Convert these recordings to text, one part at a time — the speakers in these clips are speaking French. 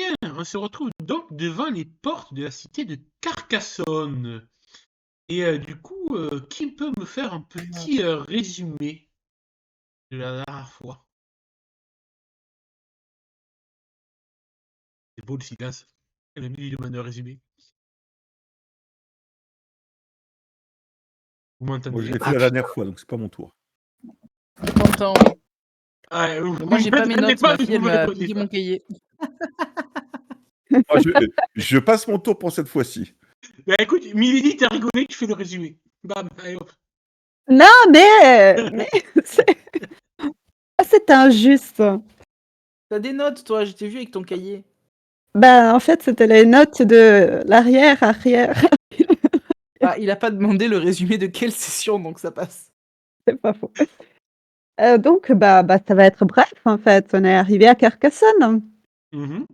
bien, on se retrouve donc devant les portes de la cité de Carcassonne. Et du coup, qui peut me faire un petit résumé de la dernière fois? C'est beau le silence. Elle a mis lui demande un résumé. Vous Moi, m'entendez? je l'ai fait la dernière fois, donc c'est pas mon tour. On t'entend, oui. Ah, vous Mais moi, j'ai pas mes m'entendez notes. pas, Ma mais fille, elle vous me m'a répondez piqué pas. mon cahier. Moi, je passe mon tour pour cette fois-ci. Bah écoute, Milady, t'as rigolé, tu fais le résumé. Bam, allez hop. Non, mais c'est injuste. T'as des notes, toi, je t'ai vu avec ton cahier. Ben, en fait, c'était les notes de l'arrière. Ah, il a pas demandé le résumé de quelle session, donc ça passe. C'est pas faux. Donc, ça va être bref, en fait. On est arrivé à Carcassonne. Mhm.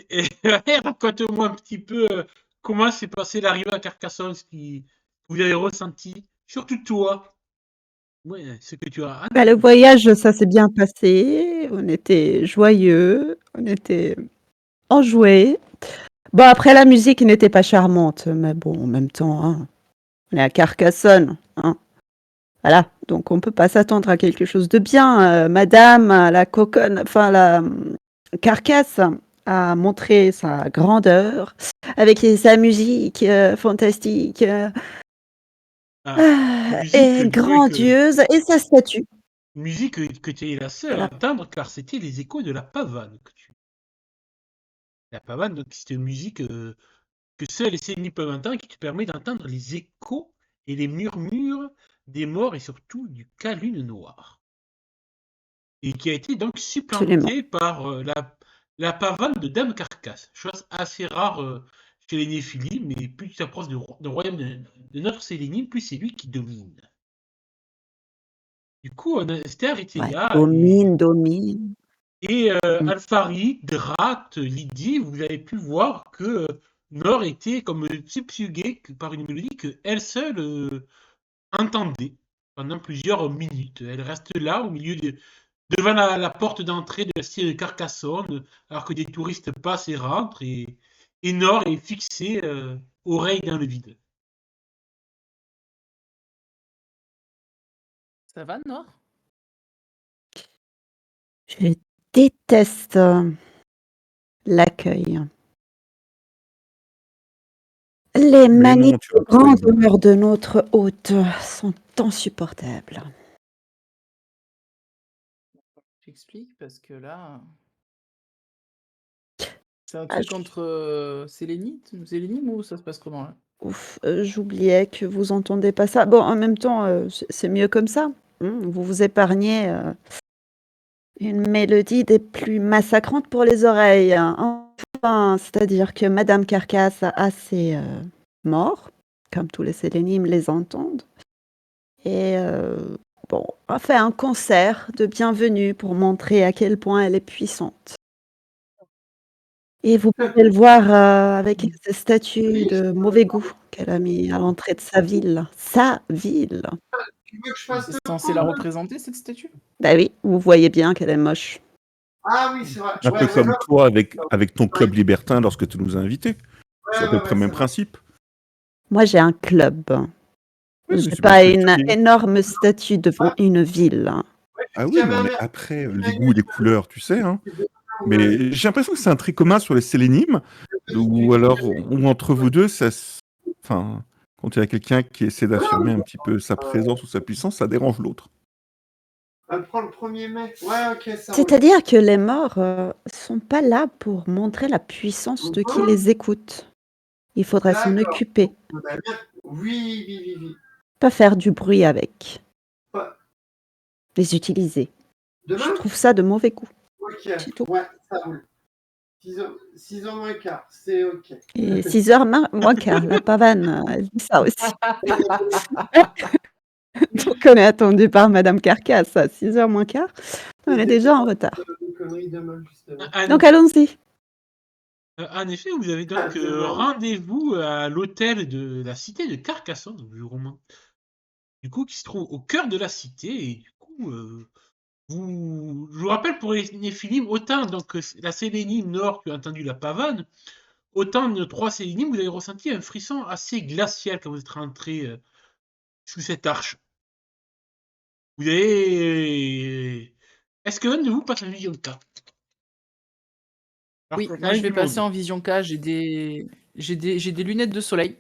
Et raconte-moi un petit peu comment s'est passé l'arrivée à Carcassonne, ce que vous avez ressenti, surtout toi. Ouais, ce que tu as. Le voyage, ça s'est bien passé. On était joyeux. On était enjoués. Bon, après, la musique n'était pas charmante. Mais bon, en même temps, hein, on est à Carcassonne. Hein. Voilà. Donc, on peut pas s'attendre à quelque chose de bien. Madame, la coconne, enfin, la carcasse a montré sa grandeur avec sa musique fantastique et Musique, grandiose et sa statue. musique que tu es la seule à entendre car c'était les échos de la pavane La pavane, donc c'est une musique que seuls les Céniques peuvent entendre qui te permet d'entendre les échos et les murmures des morts et surtout du cas lune noire. Et qui a été donc supplantée par la pavane de Dame Carcasse, chose assez rare chez les Néphilim, mais plus tu t'approches du royaume de notre Sélénine, plus c'est lui qui domine. Du coup, c'était arrêté là. Domine. Et Alfari, Drat, Lydie, vous avez pu voir que Nord était comme subjuguée par une mélodie qu'elle seule entendait pendant plusieurs minutes. Elle reste là au milieu devant la porte d'entrée de la cité de Carcassonne, alors que des touristes passent et rentrent, et Nord est fixé, oreille dans le vide. Ça va, Nord? Je déteste l'accueil. Les manies de grandeur de notre hôte sont insupportables. J'explique parce que là, c'est un truc entre Sélénime ou ça se passe comment là? Ouf, j'oubliais que vous entendez pas ça. Bon, en même temps, c'est mieux comme ça. Vous vous épargnez une mélodie des plus massacrantes pour les oreilles. Enfin, c'est-à-dire que Madame Carcasse a ses morts, comme tous les sélénimes les entendent. Et a fait un concert de bienvenue pour montrer à quel point elle est puissante. Et vous pouvez le voir avec ces statues de mauvais goût qu'elle a mis à l'entrée de sa ville. Sa ville. C'est censé la représenter, cette statue? Bah oui, vous voyez bien qu'elle est moche. Ah oui, c'est vrai. Un peu comme toi avec ton club libertin lorsque tu nous as invités. C'est à peu près le même principe. Moi, j'ai un club. Oui, Je n'ai pas une énorme statue devant une ville. Ah oui, mais après, les goûts et les couleurs, tu sais. Hein. Mais j'ai l'impression que c'est un trait commun sur les sélénimes, ou alors, ou entre vous deux, enfin, quand il y a quelqu'un qui essaie d'affirmer un petit peu sa présence ou sa puissance, ça dérange l'autre. Elle prend le 1er mai. Ouais, ok, ça. C'est-à-dire que les morts sont pas là pour montrer la puissance de qui les écoute. Il faudrait s'en occuper. Oui. Pas faire du bruit avec. Pas... Les utiliser. Demain Je trouve ça de mauvais goût. Ok, ouais, ça roule. 6h moins quart, c'est ok. Et 6h moins quart, la pavane, elle dit ça aussi. Donc on est attendu par Madame Carcasse à 6h moins quart. On est déjà en retard. Donc allons-y. En effet, vous avez donc rendez-vous à l'hôtel de la cité de Carcassonne, du coup, qui se trouve au cœur de la cité, et du coup, Je vous rappelle pour les Néphilim, autant donc la sélénime nord tu as entendu la pavane, autant de 3 sélénimes, vous avez ressenti un frisson assez glacial quand vous êtes rentré sous cette arche. Vous avez. Est-ce que l'un de vous passe en vision de cas? Oui, moi je vais passer en vision K, j'ai des lunettes de soleil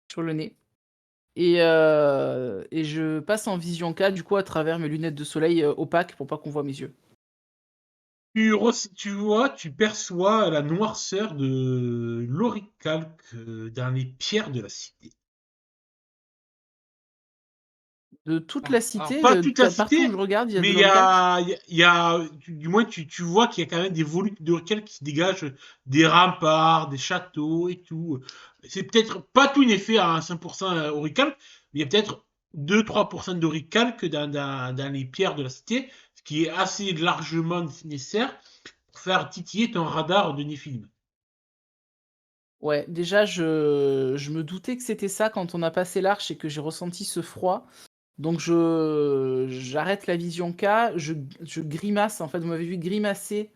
sur le nez. Et je passe en vision K du coup à travers mes lunettes de soleil opaques pour pas qu'on voit mes yeux. Tu perçois la noirceur de l'oricalque dans les pierres de la cité. De toute la Alors, cité, pas toute la partout où cité, je regarde, il y a mais de il l'oricalque. y a du moins tu vois qu'il y a quand même des volutes d'oricalque qui se dégagent des remparts, des châteaux et tout. C'est peut-être pas tout effet à 100% oricalque, mais il y a peut-être 2-3% d'oricalque dans les pierres de la cité, ce qui est assez largement nécessaire pour faire titiller ton radar de Néphilim. Ouais, déjà je me doutais que c'était ça quand on a passé l'arche et que j'ai ressenti ce froid. Donc j'arrête la vision K, je grimace, en fait vous m'avez vu grimacer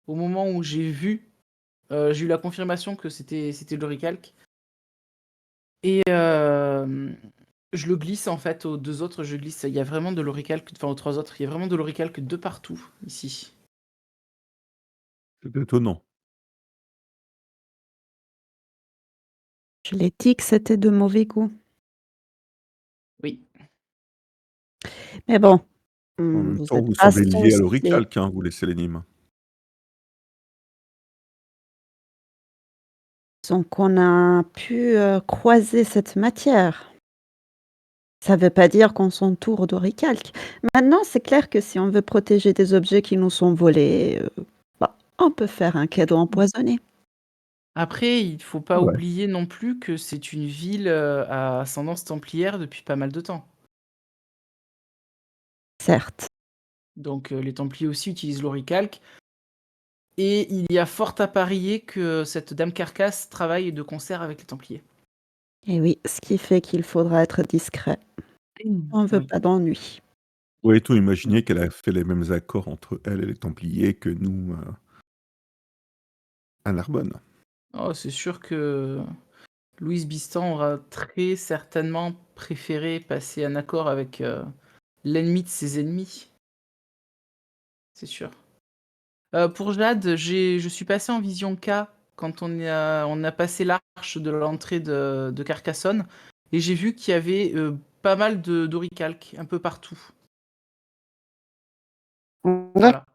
au moment où j'ai eu la confirmation que c'était de l'oricalque. Et je le glisse en fait aux 2 autres, je glisse. Il y a vraiment de l'oricalque, enfin aux 3 autres, il y a vraiment de l'oricalque de partout ici. C'est étonnant. Je l'ai dit que c'était de mauvais goût. Oui. Mais bon, En même vous temps, êtes vous pas semblez lié à censés. l'oricalque, hein, vous les sélénimes. Donc on a pu croiser cette matière. Ça ne veut pas dire qu'on s'entoure d'oricalque. Maintenant, c'est clair que si on veut protéger des objets qui nous sont volés, on peut faire un cadeau empoisonné. Après, il faut pas Ouais. oublier non plus que c'est une ville à ascendance templière depuis pas mal de temps. Certes. Donc les Templiers aussi utilisent l'oricalque. Et il y a fort à parier que cette Dame Carcasse travaille de concert avec les Templiers. Et oui, ce qui fait qu'il faudra être discret. On ne veut Oui. pas d'ennui. Pourrait-on imaginer qu'elle a fait les mêmes accords entre elle et les Templiers que nous à Narbonne? Oh, c'est sûr que Louise Bistan aura très certainement préféré passer un accord avec l'ennemi de ses ennemis. C'est sûr. Pour Jade, je suis passé en vision K quand on a passé l'arche de l'entrée de Carcassonne et j'ai vu qu'il y avait pas mal d'oricalques un peu partout. Voilà.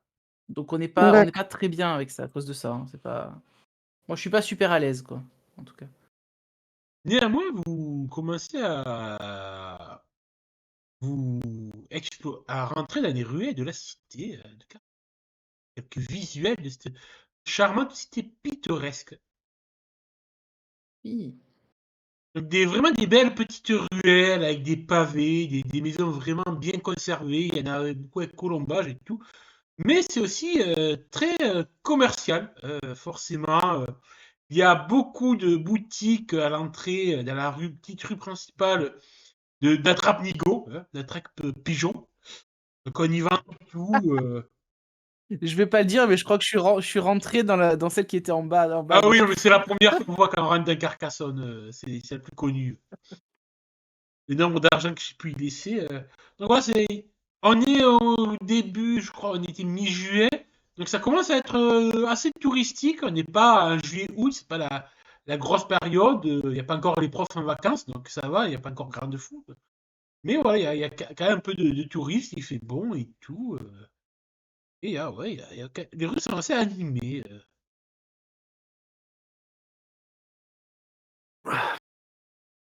Donc on n'est pas très bien avec ça à cause de ça. Hein. C'est pas... Moi, je suis pas super à l'aise, quoi, en tout cas. Néanmoins, vous commencez à à rentrer dans les ruelles de la cité, quelques visuels de cette charmante cité pittoresque. Oui. Donc vraiment des belles petites ruelles avec des pavés, des maisons vraiment bien conservées. Il y en a beaucoup avec colombage et tout. Mais c'est aussi très commercial, forcément. Il y a beaucoup de boutiques à l'entrée, dans la petite rue principale d'attrape-nigo, d'attrape-pigeon. Donc on y vend tout. Je vais pas le dire, mais je crois que je suis rentré dans celle qui était en bas à Ah oui, gauche. mais c'est la première qu'on voit quand on rentre dans Carcassonne. C'est la plus connue. Le nombre d'argent que j'ai pu y laisser. Donc voilà, on est au début, je crois, on était mi-juillet. Donc ça commence à être assez touristique. On n'est pas en juillet-août, c'est pas la grosse période. Il n'y a pas encore les profs en vacances, donc ça va, il n'y a pas encore grand de fou. Mais voilà, il y a quand même un peu de touristes, il fait bon et tout. Et ouais, les rues sont assez animées.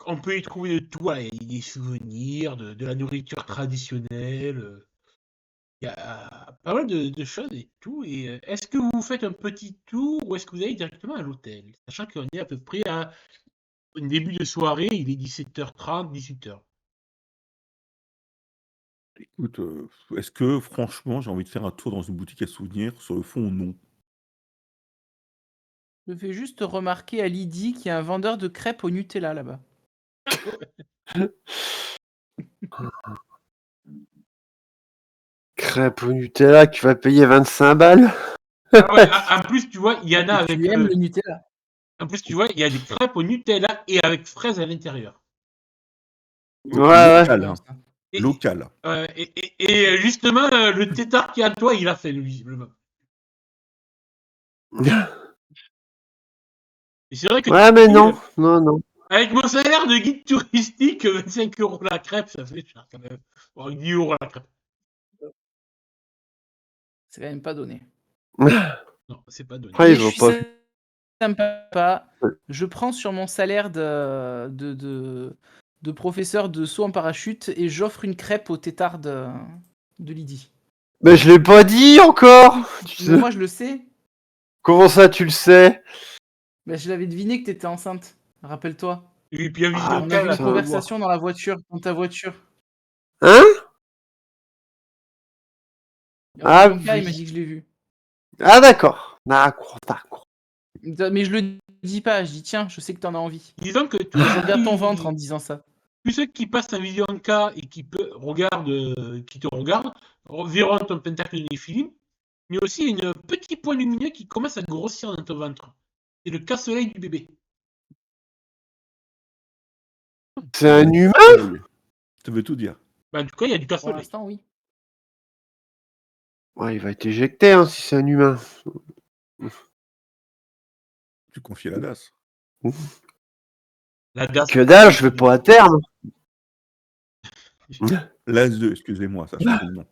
On peut y trouver de tout, voilà, il y a des souvenirs, de la nourriture traditionnelle. Il y a pas mal de choses et tout. Et est-ce que vous faites un petit tour ou est-ce que vous allez directement à l'hôtel? Sachant qu'on est à peu près à un début de soirée, il est 17h30, 18h. Écoute, est-ce que franchement, j'ai envie de faire un tour dans une boutique à souvenirs? Sur le fond, non. Je fais juste remarquer à Lydie qu'il y a un vendeur de crêpes au Nutella là-bas. Crêpe au Nutella, tu vas payer 25 balles. Ah ouais, en plus, tu vois, il y en a avec. Tu aimes le Nutella. En plus, tu vois, il y a des crêpes au Nutella et avec fraises à l'intérieur. Ouais. Local, Bon, hein. ça. Et, Local. et justement, le tétard qui est à toi, il a fait, lui, visiblement. Et c'est vrai que Ouais, tu mais dis, non. avec mon salaire de guide touristique, 25 € la crêpe, ça fait cher quand même. Bon, 10 € la crêpe. C'est quand même pas donné. Non, c'est pas donné. Ah, Mais ils je ont suis pas. sympa. Ouais. Je prends sur mon salaire de professeur de saut en parachute et j'offre une crêpe au tétard de Lydie. Mais je l'ai pas dit encore. Mais moi, je le sais. Comment ça, tu le sais? Bah, je l'avais deviné que t'étais enceinte. Rappelle-toi. Et puis, à Ah, On Vision avait là, une putain. conversation dans la voiture, dans ta voiture. Hein? Ah, Ah, il m'a oui. dit que je l'ai vu. Ah, d'accord. D'accord. Mais je le dis pas. Je dis tiens, je sais que t'en as envie. disons que tous Je ceux regarde ton qui- ventre en disant ça. tous ceux qui passent en Vision K et qui te regardent, verront ton pentacle de Néphilim, mais aussi une petit point lumineux qui commence à grossir dans ton ventre. C'est le casse-soleil du bébé. C'est un humain? Ça veut tout dire. Bah, du coup, il y a du Pour casse-soleil. l'instant, oui. Ouais, il va être éjecté si c'est un humain. Tu confies la DAS. La DAS. Que dalle, je vais pas à terme. L'AS 2, excusez-moi, ça change de nom.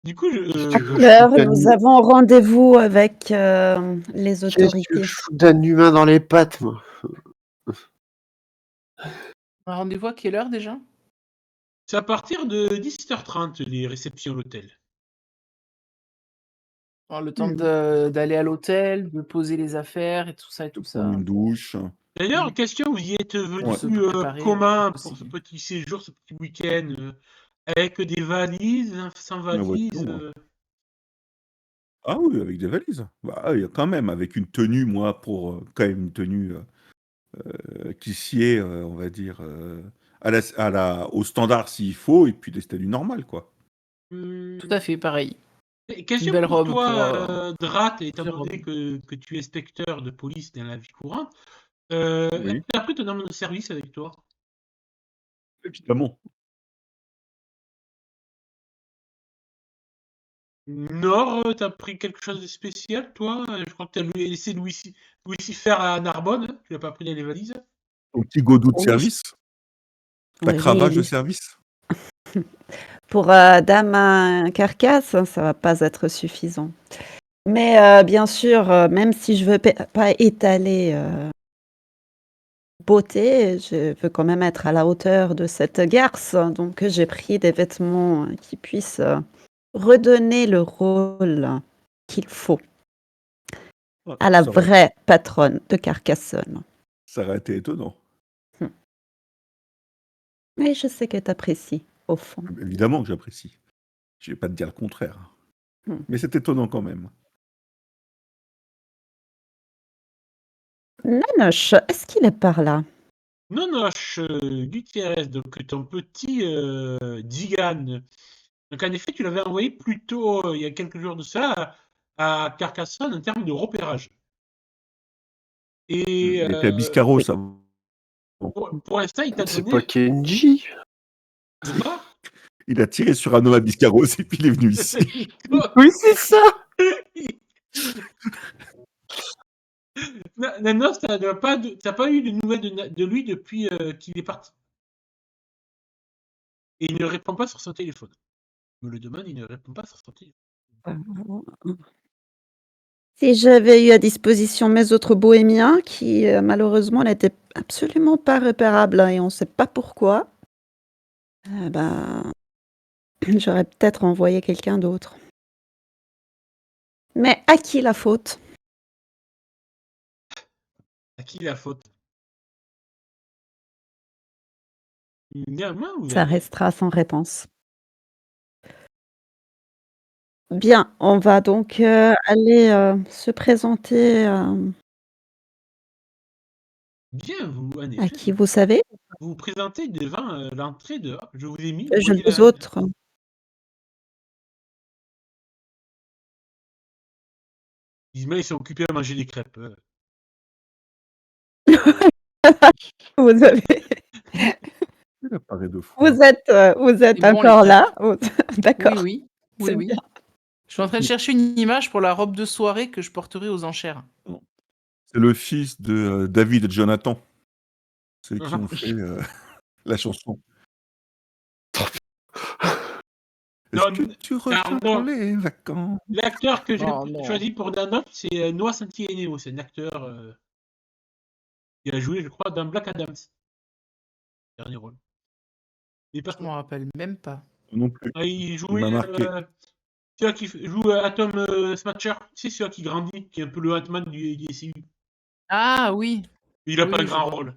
Du coup, L'heure, nous avons rendez-vous avec les Qu'est-ce que autorités. je fous d'un humain dans les pattes, moi? Un rendez-vous à quelle heure déjà? c'est à partir de 17h30 les réceptions à l'hôtel. Le temps d'aller à l'hôtel, de poser les affaires et tout ça et De tout prendre ça. une douche. D'ailleurs, question, vous y êtes venu Ouais. Se préparer, comment aussi. pour ce petit séjour, ce petit week-end avec des valises, sans La valises voiture, Ah oui, avec des valises. Bah, il y a quand même, avec une tenue, moi, pour quand même une tenue qui sied, on va dire, au standard s'il faut, et puis des tenues normales, quoi. Tout à fait, pareil. Question Une belle pour robe toi, pour, Drat, étant plusieurs donné que tu es inspecteur de police dans la vie courante, Oui. est-ce que tu as pris ton arme de service avec toi? Évidemment. Nord, t'as pris quelque chose de spécial, toi? Je crois que t'as laissé Lucifer à Narbonne, hein. Tu l'as pas pris dans les valises? Ton petit godot de Oui. service. Ta Oui, cravache de oui. service. Pour Dame Carcasse, ça va pas être suffisant. Mais bien sûr, même si je veux pas étaler beauté, je veux quand même être à la hauteur de cette garce. Donc j'ai pris des vêtements qui puissent redonner le rôle qu'il faut à la Ça aurait- vraie patronne de Carcassonne. Ça aurait été étonnant. Mais je sais que tu apprécies, au fond. Évidemment que j'apprécie. Je vais pas te dire le contraire. Hmm. Mais c'est étonnant quand même. Nanoche, est-ce qu'il est par là? Nonoche Gutiérrez, donc ton petit Digan. Donc en effet, tu l'avais envoyé plus tôt, il y a quelques jours de ça, à Carcassonne en termes de repérage. Et Il était à Biscarros, ça. pour l'instant, il t'a C'est donné... pas Kenji. De quoi? Il a tiré sur un homme à Biscarros et puis il est venu ici. Oui, c'est ça. Nanos, t'as pas eu de nouvelles de lui depuis qu'il est parti. Et il ne répond pas sur son téléphone. Je me le demande, il ne répond pas sur son téléphone. Si j'avais eu à disposition mes autres bohémiens qui, malheureusement, n'étaient absolument pas repérables et on ne sait pas pourquoi, j'aurais peut-être envoyé quelqu'un d'autre. Mais à qui la faute? À qui la faute? Néanmoins, vous Ça avez... restera sans réponse. Bien, on va donc aller se présenter Bien, vous, en à effet. qui vous savez. vous vous présentez devant l'entrée de. Hop, je vous ai mis. Je voyez les autres. Ismaël, ils sont occupés à manger des crêpes. Vous avez, Il apparaît 2 fois. vous êtes C'est bon, encore les là. D'accord. Oui. C'est bien. Je suis en train de chercher une image pour la robe de soirée que je porterai aux enchères. C'est le fils de David et Jonathan. C'est qui ont fait la chanson. Non, Est-ce que tu reviens non. pour les vacances? L'acteur que j'ai Oh, non. choisi pour Danone, c'est Noah Centineo. C'est un acteur qui a joué, je crois, dans Black Adams. Dernier rôle. Et Je m'en rappelle même pas. Non plus. il jouait. m'a marqué. Celui qui joue Atom Smasher. C'est celui qui grandit, qui est un peu le Ant-Man du DCU. Ah oui. Il a Oui, pas un je grand vois. rôle.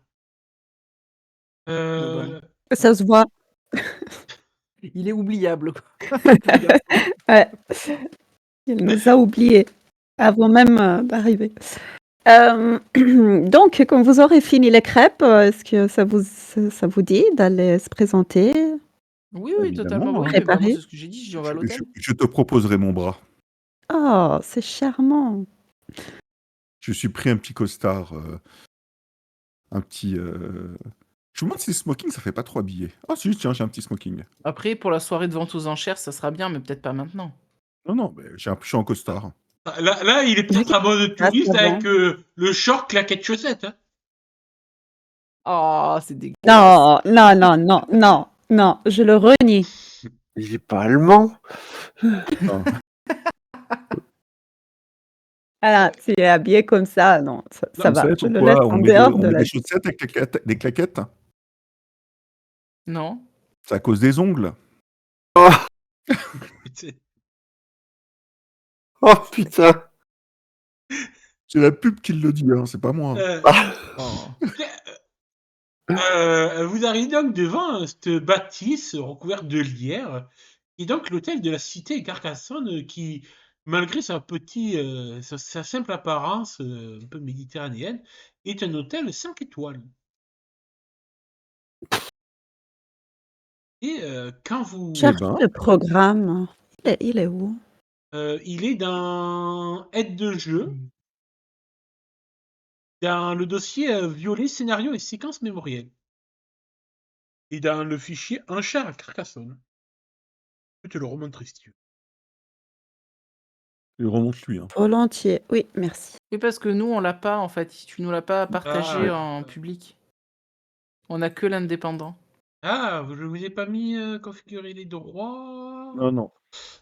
bon. Ça se voit. Il est oubliable. Quoi. Ouais. Il nous a oubliés avant même d'arriver. Donc, quand vous aurez fini les crêpes, est-ce que ça vous dit d'aller se présenter? Oui, Évidemment, totalement. hein. Oui, mais Préparé. moi, c'est ce que j'ai dit. Si on va à l'hôtel. Je te proposerai mon bras. Oh, c'est charmant. Je suis pris un petit costard. Un petit. Je me demande si le smoking, ça fait pas trop habillé. Ah si, tiens, j'ai un petit smoking. Après, pour la soirée de vente aux enchères, ça sera bien, mais peut-être pas maintenant. Non, mais je suis en costard. Là, il est peut-être en mode touriste ça va. avec le short, claquette, chaussette. Hein. Oh, c'est dégueulasse. Non, je le renie. Il est pas allemand. Voilà, s'il est habillé comme ça, non, ça Vous va. savez Je le pourquoi laisse on en met, dehors on de met la... des chaussettes avec des claquettes? Non. C'est à cause des ongles. Oh putain. C'est la pub qui le dit, hein, c'est pas moi. Oh. Vous arrivez donc devant cette bâtisse recouverte de lierre, et donc l'hôtel de la cité Carcassonne qui, malgré sa simple apparence un peu méditerranéenne, est un hôtel 5 étoiles. Et quand vous... Cherche ben. le programme. Il est où? il est dans aide de jeu, dans le dossier violet, scénario et séquences mémorielles. Et dans le fichier enchères à Carcassonne. Je peux te le remontrer si tu veux. Il remonte lui. Hein. Volontiers. Oui, merci. Oui, parce que nous, on l'a pas, en fait. Tu nous l'as pas partagé ouais. en public. On a que l'indépendant. Ah, je vous ai pas mis configurer les droits. Non.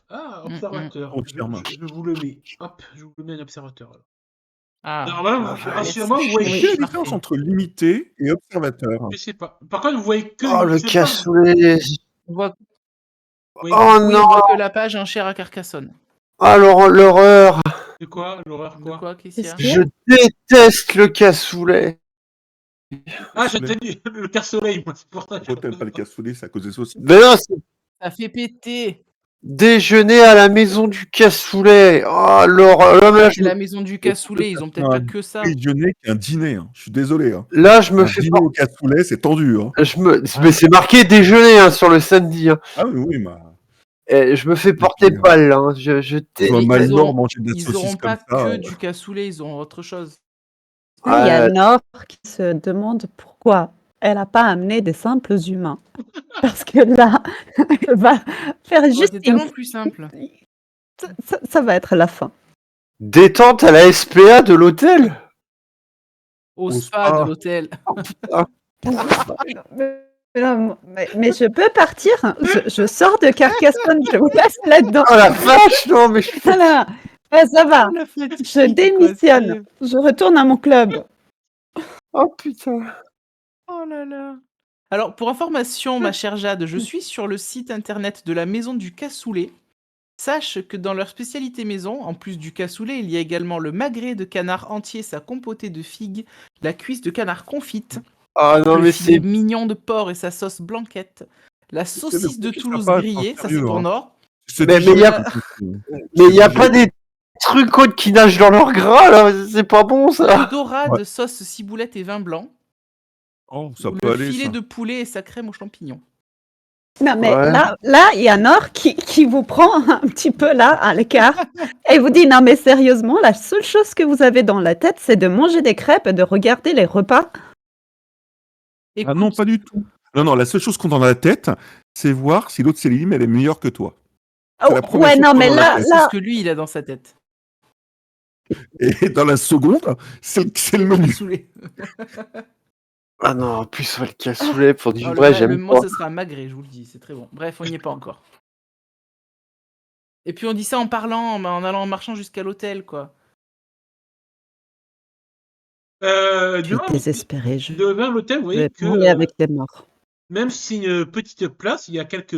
Ah, observateur. Confirme. Je vous le mets. Hop, je vous le mets en observateur. Alors. Ah. Normalement, rassurez-moi, vous voyez Quelle que est la le différence entre limité et observateur? Je sais pas. Par contre, vous voyez que. Oh, le je sais pas, cassoulet. On voit, vous voyez Oh oui, non. on voit que la page enchères à Carcassonne. Alors, l'horreur. de quoi l'horreur De quoi quoi, Christian? Qu'est-ce Je déteste le cassoulet. Ah, j'ai dit le casse-soleil, moi, c'est pour ça. Pourquoi t'aimes pas le cassoulet? C'est à cause des saucisses. Ben non, c'est Ça fait péter. déjeuner à la maison du cassoulet. Oh, l'horreur. Là, C'est la maison du cassoulet, ils ont peut-être pas que ça. Déjeuner qu'un dîner. Hein. Je suis désolé. Hein. Là, je me Un fais dîner pas. au cassoulet, c'est tendu. Hein. Mais c'est marqué déjeuner hein, sur le samedi. Hein. Ah oui, mais. Et je me fais porter Ok. balle. Hein. Je Je t'ai- vois Ils Malnor auront- manger de la Ils saucisse auront comme pas ça. que du cassoulet, ils auront autre chose. Il y a Nord qui se demande pourquoi elle n'a pas amené des simples humains. Parce que là, elle va faire juste C'est tellement plus simple. Ça va être la fin. Détente à la SPA de l'hôtel. Au Au spa spa. de l'hôtel. Mais je peux partir. Je sors de Carcassonne. Je vous laisse là-dedans. Oh la vache, non, mais je Voilà. Ouais, ça va. La fatigue, Je démissionne. Je retourne à mon club. Oh putain. Oh là là. Alors, pour information, ma chère Jade, je suis sur le site internet de la Maison du Cassoulet. Sache que dans leur spécialité maison, en plus du cassoulet, il y a également le magret de canard entier, sa compotée de figues, la cuisse de canard confite, Ah non, le mais filet c'est. mignon de porc et sa sauce blanquette, la saucisse de c'est Toulouse sympa, grillée, ça c'est sérieux, pour hein. Nord. Mais il y a- Mais il y a pas des trucs autres qui nagent dans leur gras là. C'est pas bon ça. Le dorade, sauce ciboulette et vin blanc. Oh, ça Ou peut le aller, filet ça. de poulet et sa crème aux champignons. Non, mais Ouais. là, il y a Nord qui vous prend un petit peu là, à l'écart, et vous dit, non, mais sérieusement, la seule chose que vous avez dans la tête, c'est de manger des crêpes et de regarder les repas. Ah non, Écoute, pas du tout. Non, la seule chose qu'on a dans la tête, c'est voir si l'autre Céline, elle est meilleure que toi. C'est la première Ouais, chose non, qu'on a mais dans la là, tête. c'est ce que lui, il a dans sa tête. Et dans la seconde, c'est le menu. Saoulé. Ah non, en plus, le cassoulet pour du Alors, vrai, j'aime moi, pas. ce sera un magret, je vous le dis, c'est très bon. Bref, on n'y est pas encore. Et puis on dit ça en parlant, en allant en marchant jusqu'à l'hôtel, quoi. je suis Devant désespérée, je devant l'hôtel, vous voyez vais que parler avec les morts. même si c'est une petite place, il y a quelques.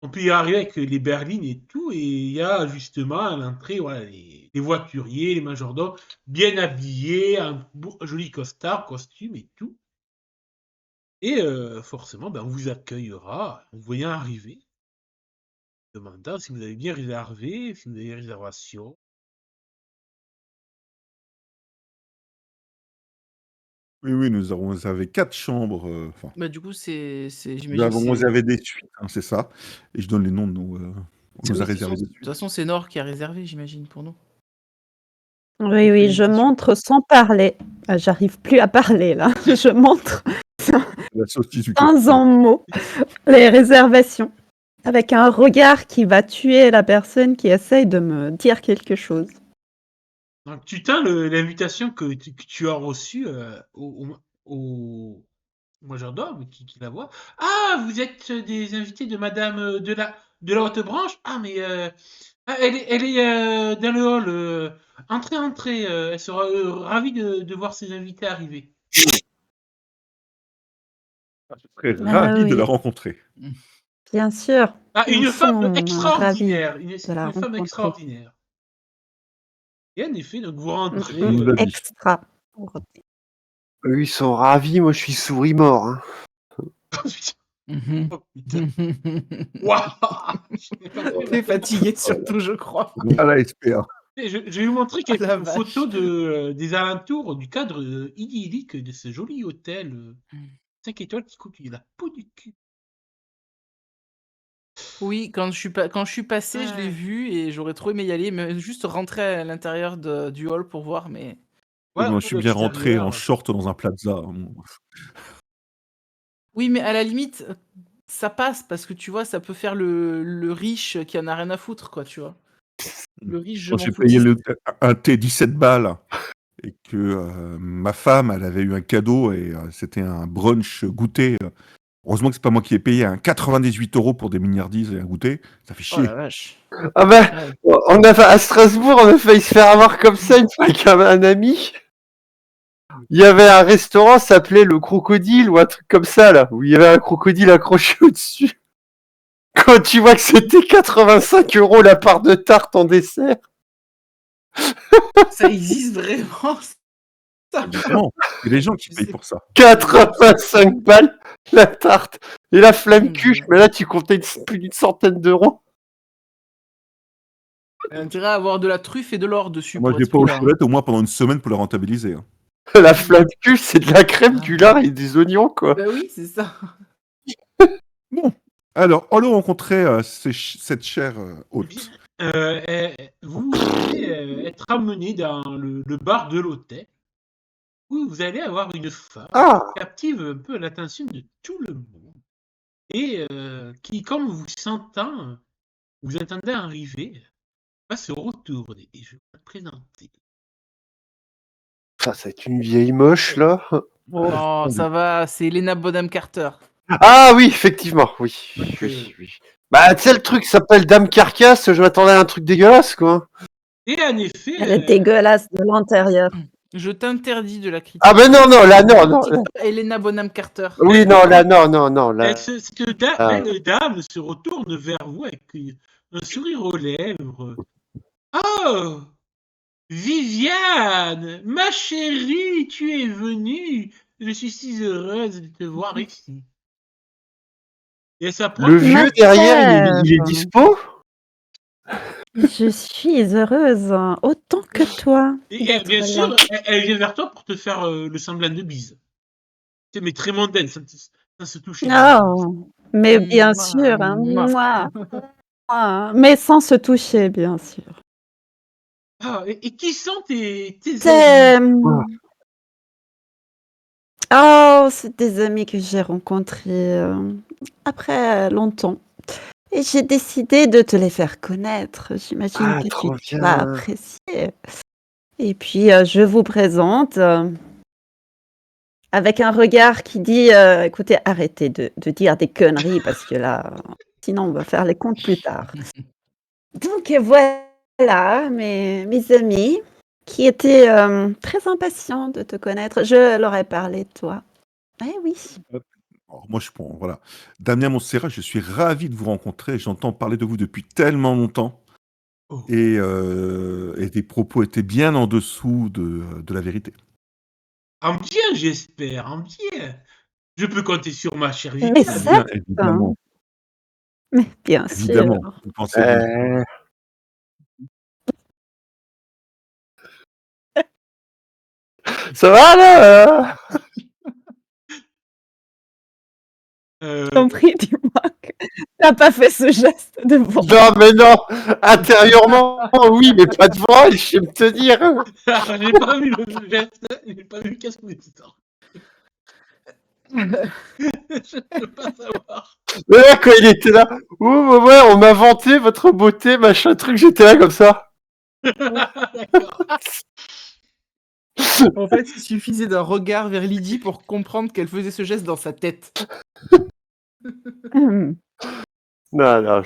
On peut y arriver avec les berlines et tout, et il y a justement à l'entrée voilà, les voituriers, les majordomes, bien habillés, un joli costard, costume et tout. Et forcément, ben, on vous accueillera en vous voyant arriver, demandant si vous avez bien réservé, si vous avez réservation. Oui, nous avons réservé 4 chambres. Enfin, Bah, du coup, c'est nous j'imagine avons c'est. réservé des suites, hein, c'est ça. Et je donne les noms de nos. On nous a Oui, réservé des de toute suites. façon, c'est Nord qui a réservé, j'imagine, pour nous. Oui, oui, je Félicitations. montre sans parler. J'arrive plus à parler, là. Je montre La saucisse du sans quartier. un mot les réservations, avec un regard qui va tuer la personne qui essaye de me dire quelque chose. Donc, tu tins l'invitation que tu as reçue au majordome qui la voit. Ah, vous êtes des invités de Madame de la haute branche. Ah, mais elle est dans le hall. Entrez, entrez. Elle sera ravie de voir ses invités arriver. Je serais Ah ravi de la oui, rencontrer. bien sûr. Ah, Nous une femme sommes ravis extraordinaire. de la Une femme rencontrer. extraordinaire. Et en effet, donc vous rentrez. On nous l'a dit. Extra. Eux, ils sont ravis, moi je suis souris mort. Hein. Oh putain. Waouh! T'es fatigué surtout, je crois. À la SPA. Je vais vous montrer quelques la vache. photos des alentours, du cadre idyllique de ce joli hôtel 5 étoiles qui coûte la peau du cul. Oui, quand je suis passé, je l'ai Ouais. vu et j'aurais trop aimé y aller, mais juste rentrer à l'intérieur du hall pour voir, mais Voilà, Moi, un je peu suis bien rentré en l'extérieur. short dans un plaza. oui, mais à la limite, ça passe parce que tu vois, ça peut faire le riche qui en a rien à foutre, quoi, tu vois. Le riche, je Quand m'en j'ai payé foutiste. un thé 17 balles et que ma femme, elle avait eu un cadeau et c'était un brunch goûter. Heureusement que c'est pas moi qui ai payé 98 € pour des mignardises et un goûter. Ça fait Oh chier. la vache. Ah bah, Ouais. à Strasbourg, on a failli se faire avoir comme ça une fois avec un ami. Il y avait un restaurant, ça s'appelait le Crocodile ou un truc comme ça, là, où il y avait un crocodile accroché au-dessus. Quand tu vois que c'était 85 € la part de tarte en dessert. Ça existe vraiment, ça. Non, il y a des gens qui Tu payent sais- pour ça. 85 balles la tarte. Et la flamme Mon cuche, Dieu. mais là tu comptais plus d'une centaine d'euros. Il y a intérêt à avoir de la truffe et de l'or dessus Moi, pour je vais être pas aux celui-là, hein. chouettes au moins pendant une semaine pour la rentabiliser. Hein. La flamme cuche, c'est de la crème, du lard et des oignons, quoi. Bah oui, c'est ça. Bon, alors, allons rencontrer cette chère hôte. Vous allez être amené dans le bar de l'hôtel où vous allez avoir une femme Ah, qui captive un peu l'attention de tout le monde et qui, comme vous entendez arriver, va se retourner et je vais vous la présenter. ça c'est une vieille moche, là. Non, ça va, c'est Elena Bonham Carter. Ah oui, effectivement, oui. Donc, Oui. Bah, tu sais, le truc s'appelle Dame Carcasse, je m'attendais à un truc dégueulasse, quoi. et en effet, Elle est dégueulasse de l'intérieur. Je t'interdis de la critiquer. Ah ben non, là, non. Critique pas Elena Bonham Carter. Oui, non, là, non, là. cette Ah. belle dame se retourne vers vous avec un sourire aux lèvres. Oh, Viviane, ma chérie, tu es venue. Je suis si heureuse de te voir ici. Et elle s'approche. Le vieux derrière, il est sœur. dispo? Je suis heureuse, autant que toi. Et d'être bien là. sûr, elle vient vers toi pour te faire le semblant de bise. Mais très mondaine, sans se toucher. Oh, mais bien Mouah, sûr, hein, mouah. mouah, mais sans se toucher, bien sûr. Ah, et qui sont tes C'est amis? c'est des amis que j'ai rencontrés après longtemps. Et j'ai décidé de te les faire connaître. J'imagine Ah, que tu trop vas bien. apprécier. Et puis, je vous présente avec un regard qui dit écoutez, arrêtez de dire des conneries parce que là, sinon, on va faire les comptes plus tard. Donc, voilà mes amis qui étaient très impatients de te connaître. Je leur ai parlé de toi. Eh oui. Alors, moi, voilà. Damien Montserrat, je suis ravi de vous rencontrer. J'entends parler de vous depuis tellement longtemps. Oh. Et tes propos étaient bien en dessous de la vérité. En bien, j'espère, en bien. Je peux compter sur ma chère Mais Viviane. Bien, certes, évidemment. mais bien sûr. Évidemment. Vous pensez bien. Euh, Ça va là Euh, T'en prie, dis-moi que t'as pas fait ce geste devant. Non, mais non. Intérieurement, oui, mais pas devant, je sais me tenir. j'ai pas vu le geste, j'ai pas vu qu'est-ce que vous dites. Je ne peux pas savoir. Mais là, quand il était là, oh, ouais, on m'a vanté votre beauté, machin truc, j'étais là comme ça. D'accord. En fait, il suffisait d'un regard vers Lydie pour comprendre qu'elle faisait ce geste dans sa tête. Hum. Non, non,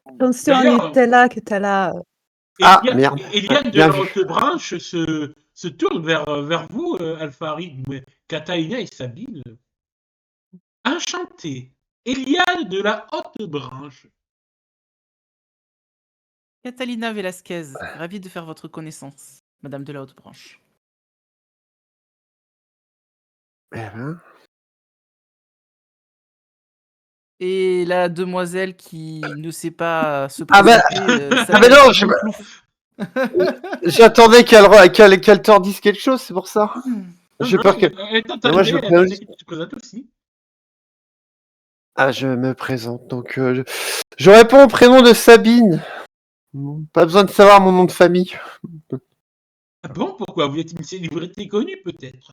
Attention, D'ailleurs, Nutella, que t'as là. Ah, merde. Eliane de Bien la vu. haute branche se tourne vers vous, Alfari, Kataina et Sabine. Enchanté. Eliane de la haute branche. Catalina Velasquez, ravie de faire votre connaissance, Madame de la Haute Branche. Eh ben. Et la demoiselle qui ne sait pas se Ah ben, présenter, ah ben non, Sabine Plouf. j'attendais qu'elle t'en dise quelque chose, c'est pour ça. J'ai Non, peur que. elle Mais moi, t'entendait, je me elle présente. attendait que tu te présentes aussi. Ah, je me présente. Donc, je réponds au prénom de Sabine. Pas besoin de savoir mon nom de famille. Ah bon, pourquoi? Vous êtes une célébrité connue, peut-être?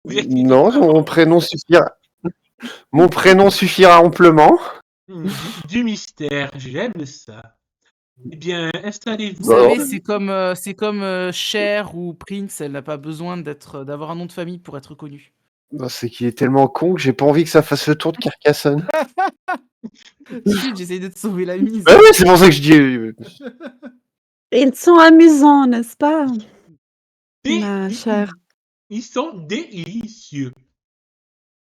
Vous êtes Non, quelqu'un mon prénom suffira. Mon prénom suffira amplement. du mystère, j'aime ça. Eh bien, Vous installez-vous. Bon. savez, c'est comme Cher ou Prince, elle n'a pas besoin d'avoir un nom de famille pour être connue. Non, c'est qu'il est tellement con que j'ai pas envie que ça fasse le tour de Carcassonne. Chut, j'essaye de te sauver la mise. Bah oui, c'est pour ça que je dis. Ils sont amusants, n'est-ce pas, ma Déli- chère? Ils sont délicieux.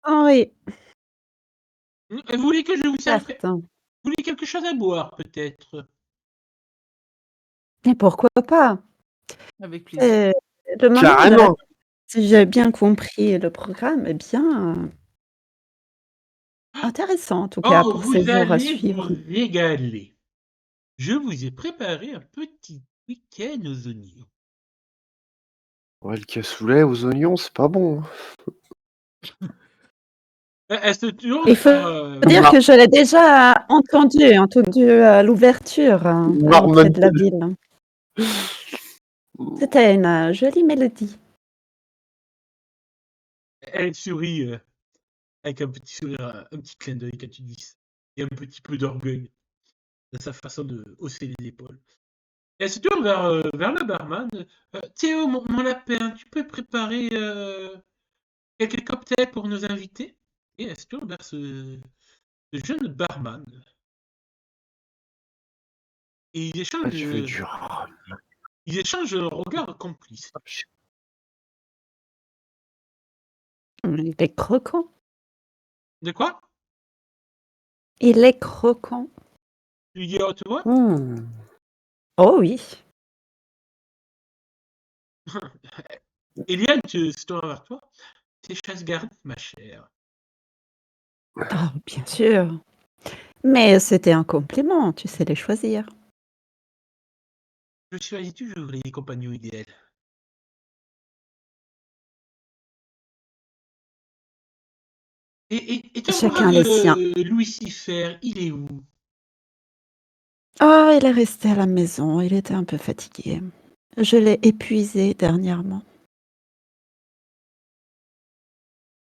Oh oui, Vous voulez que je vous serve? certes. Vous voulez quelque chose à boire, peut-être? Et pourquoi pas? Avec plaisir. C'est le moment de la... Carrément. Si j'ai bien compris le programme, eh bien, intéressant en tout cas Oh, pour ces vous jours à allez vous suivre. régaler. Je vous ai préparé un petit week-end aux oignons. Ouais, le cassoulet aux oignons, c'est pas bon. Elle se tourne Il faut dire Non. que je l'ai déjà entendu à l'ouverture à l'entrée de la ville. C'était une jolie mélodie. Elle sourit avec un petit sourire, un petit clin d'œil quand tu dis ça. Et un petit peu d'orgueil dans sa façon de hausser les épaules. Elle se tourne vers le barman. Théo, mon lapin, tu peux préparer quelques cocktails pour nos invités? Et elle se tourne vers ce jeune barman. Et Je veux du rhum. ils échangent un regard complice. Il est croquant. De quoi? Il est croquant. Tu lui dis à haute voix? Oh oui. Eliane se tourne vers toi. Tes chasses gardes, ma chère. Oh, bien sûr. Mais c'était un compliment, tu sais les choisir. Je choisis toujours les compagnons idéaux. Et ton Chacun copain les siens. Lucifer, il est où? Ah, il est resté à la maison, il était un peu fatigué. Je l'ai épuisé dernièrement.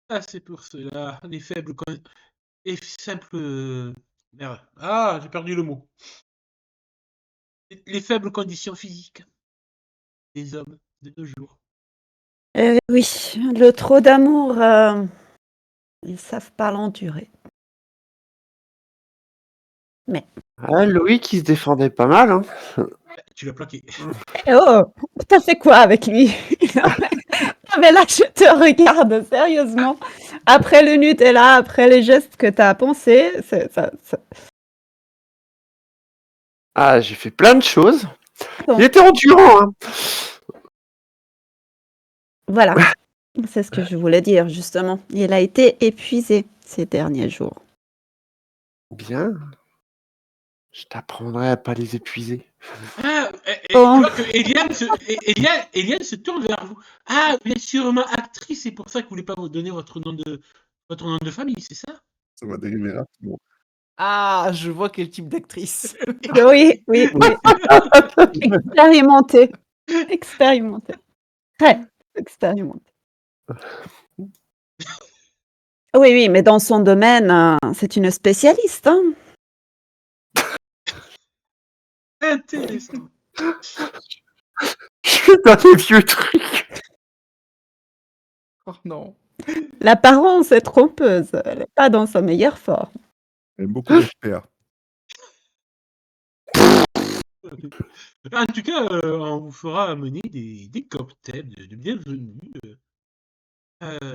Ah, c'est pour cela, et simples... Merde. Ah, j'ai perdu le mot. Les faibles conditions physiques des hommes de nos jours. Oui, le trop d'amour, ils savent pas l'endurer. Ah, Louis qui se défendait pas mal. Hein. Tu l'as plaqué. Eh oh, t'as fait quoi avec lui? Non, mais là, je te regarde sérieusement. Après le Nutella, après les gestes que t'as pensés, Ah, j'ai fait plein de choses. Bon. Il était endurant. Hein. Voilà, c'est ce que je voulais dire justement. Il a été épuisé ces derniers jours. Bien. Je t'apprendrai à pas les épuiser. Ah, et Bon. tu vois que Eliane se tourne vers vous. Ah, bien sûrement actrice, c'est pour ça que vous voulez pas vous donner votre nom de famille, c'est ça? Ça va dériver rapidement. Ah, je vois quel type d'actrice. Oui, oui, oui. Expérimenté. Expérimenté. Très expérimenté. Oui, oui, mais dans son domaine, c'est une spécialiste. Hein. Intéressant. Je suis dans les vieux trucs. Oh non. L'apparence est trompeuse. Elle n'est pas dans sa meilleure forme. Il y a beaucoup d'experts. En tout cas, on vous fera amener des cocktails de bienvenue.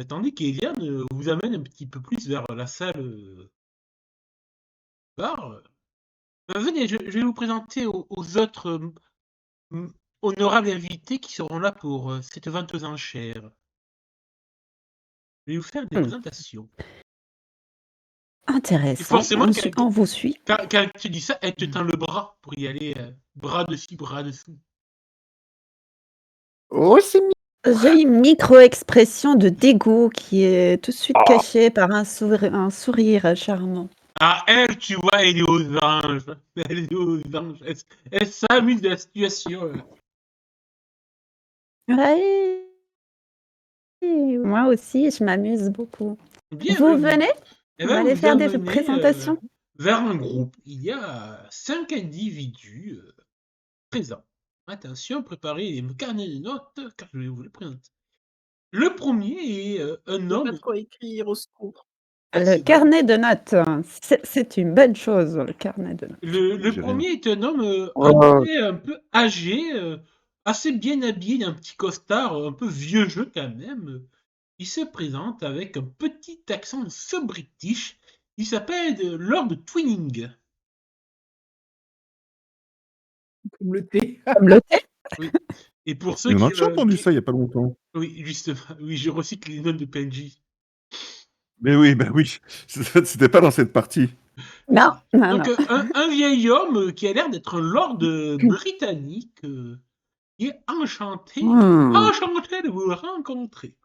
Tandis qu'Eliane vous amène un petit peu plus vers la salle bar. Venez, je vais vous présenter aux autres honorables invités qui seront là pour cette vente aux enchères. Je vais vous faire des présentations. Et Intéressant. forcément, On vous suit. quand tu dis ça, elle te tend le bras pour y aller, bras dessus, bras dessous. Oh, c'est mignon. J'ai une micro-expression de dégoût qui est tout de suite cachée par un sourire charmant. Ah, elle, tu vois, elle est aux anges. Elle est aux anges. Elle s'amuse de la situation. Ouais. Moi aussi, je m'amuse beaucoup. Bien, Vous venez? Eh Vous ben, allez vous faire des amenez, présentations? vers un groupe. Il y a 5 individus présents. Attention, préparez les carnets de notes, car je vais vous les présenter. Le premier est un Il n'y a pas homme. de quoi écrire au secours. Ah, Le c'est bon. carnet de notes, c'est une bonne chose, le carnet de notes. Le J'ai premier est un homme Oh. un peu âgé, assez bien habillé d'un petit costard, un peu vieux jeu quand même. Il se présente avec un petit accent british. Il s'appelle Lord Twinning. Comme le thé. Comme le thé. Oui. Et pour ceux Mais on a qui, déjà entendu ça il n'y a pas longtemps. oui, justement, oui, je recycle les notes de PNJ. Mais oui, bah oui. C'était pas dans cette partie. Non, non, Donc, non. un vieil homme qui a l'air d'être un lord britannique qui est enchanté de vous rencontrer.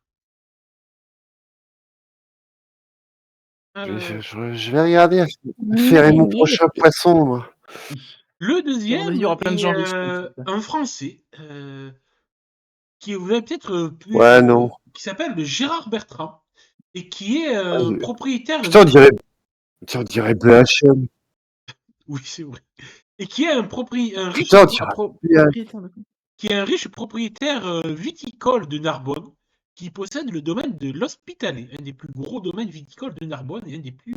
Je vais regarder à faire mon prochain poisson, moi. Le deuxième Il y aura plein de gens riches. un Français qui vous avez peut-être Ouais, non. qui s'appelle Gérard Bertrand et qui est propriétaire. Putain, on dirait BHM. Oui, c'est vrai. Et qui est un riche Putain, on dirait qui est un riche propriétaire viticole de Narbonne, qui possède le domaine de l'Hospitalet, un des plus gros domaines viticoles de Narbonne et un des plus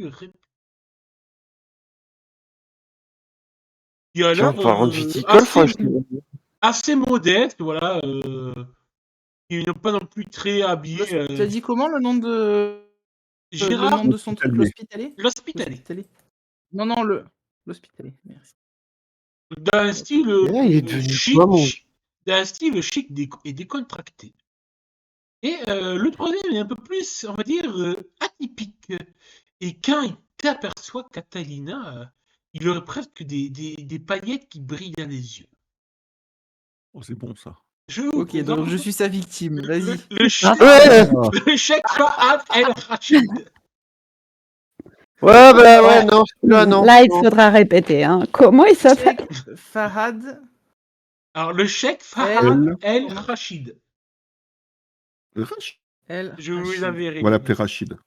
qui a Tiens, l'air parlant de viticole, assez modeste, voilà, qui n'est pas non plus très habillé. Tu as dit comment le nom de Gérard, le nom de son truc, l'Hospitalet? l'Hospitalet. Non, l'Hospitalet. Merci. Dans un style il est devenu quoi, mon... chic et décontracté. Et le troisième est un peu plus, on va dire, atypique. Et quand il t'aperçoit, Catalina, il aurait presque des paillettes qui brillent dans les yeux. Oh, c'est bon ça. Je vous Ok, donc je suis sa victime. Vas-y. le chef Ouais. le chef Fahad El Rachid. Ouais, bah ouais, non, là, non. Là, il non. faudra répéter. Hein. Comment il s'appelle? Cheikh Fahad Alors, le cheikh Fahad El Rachid. Rachid. El Je vous Rachid. l'avais On va l'appeler Rachid.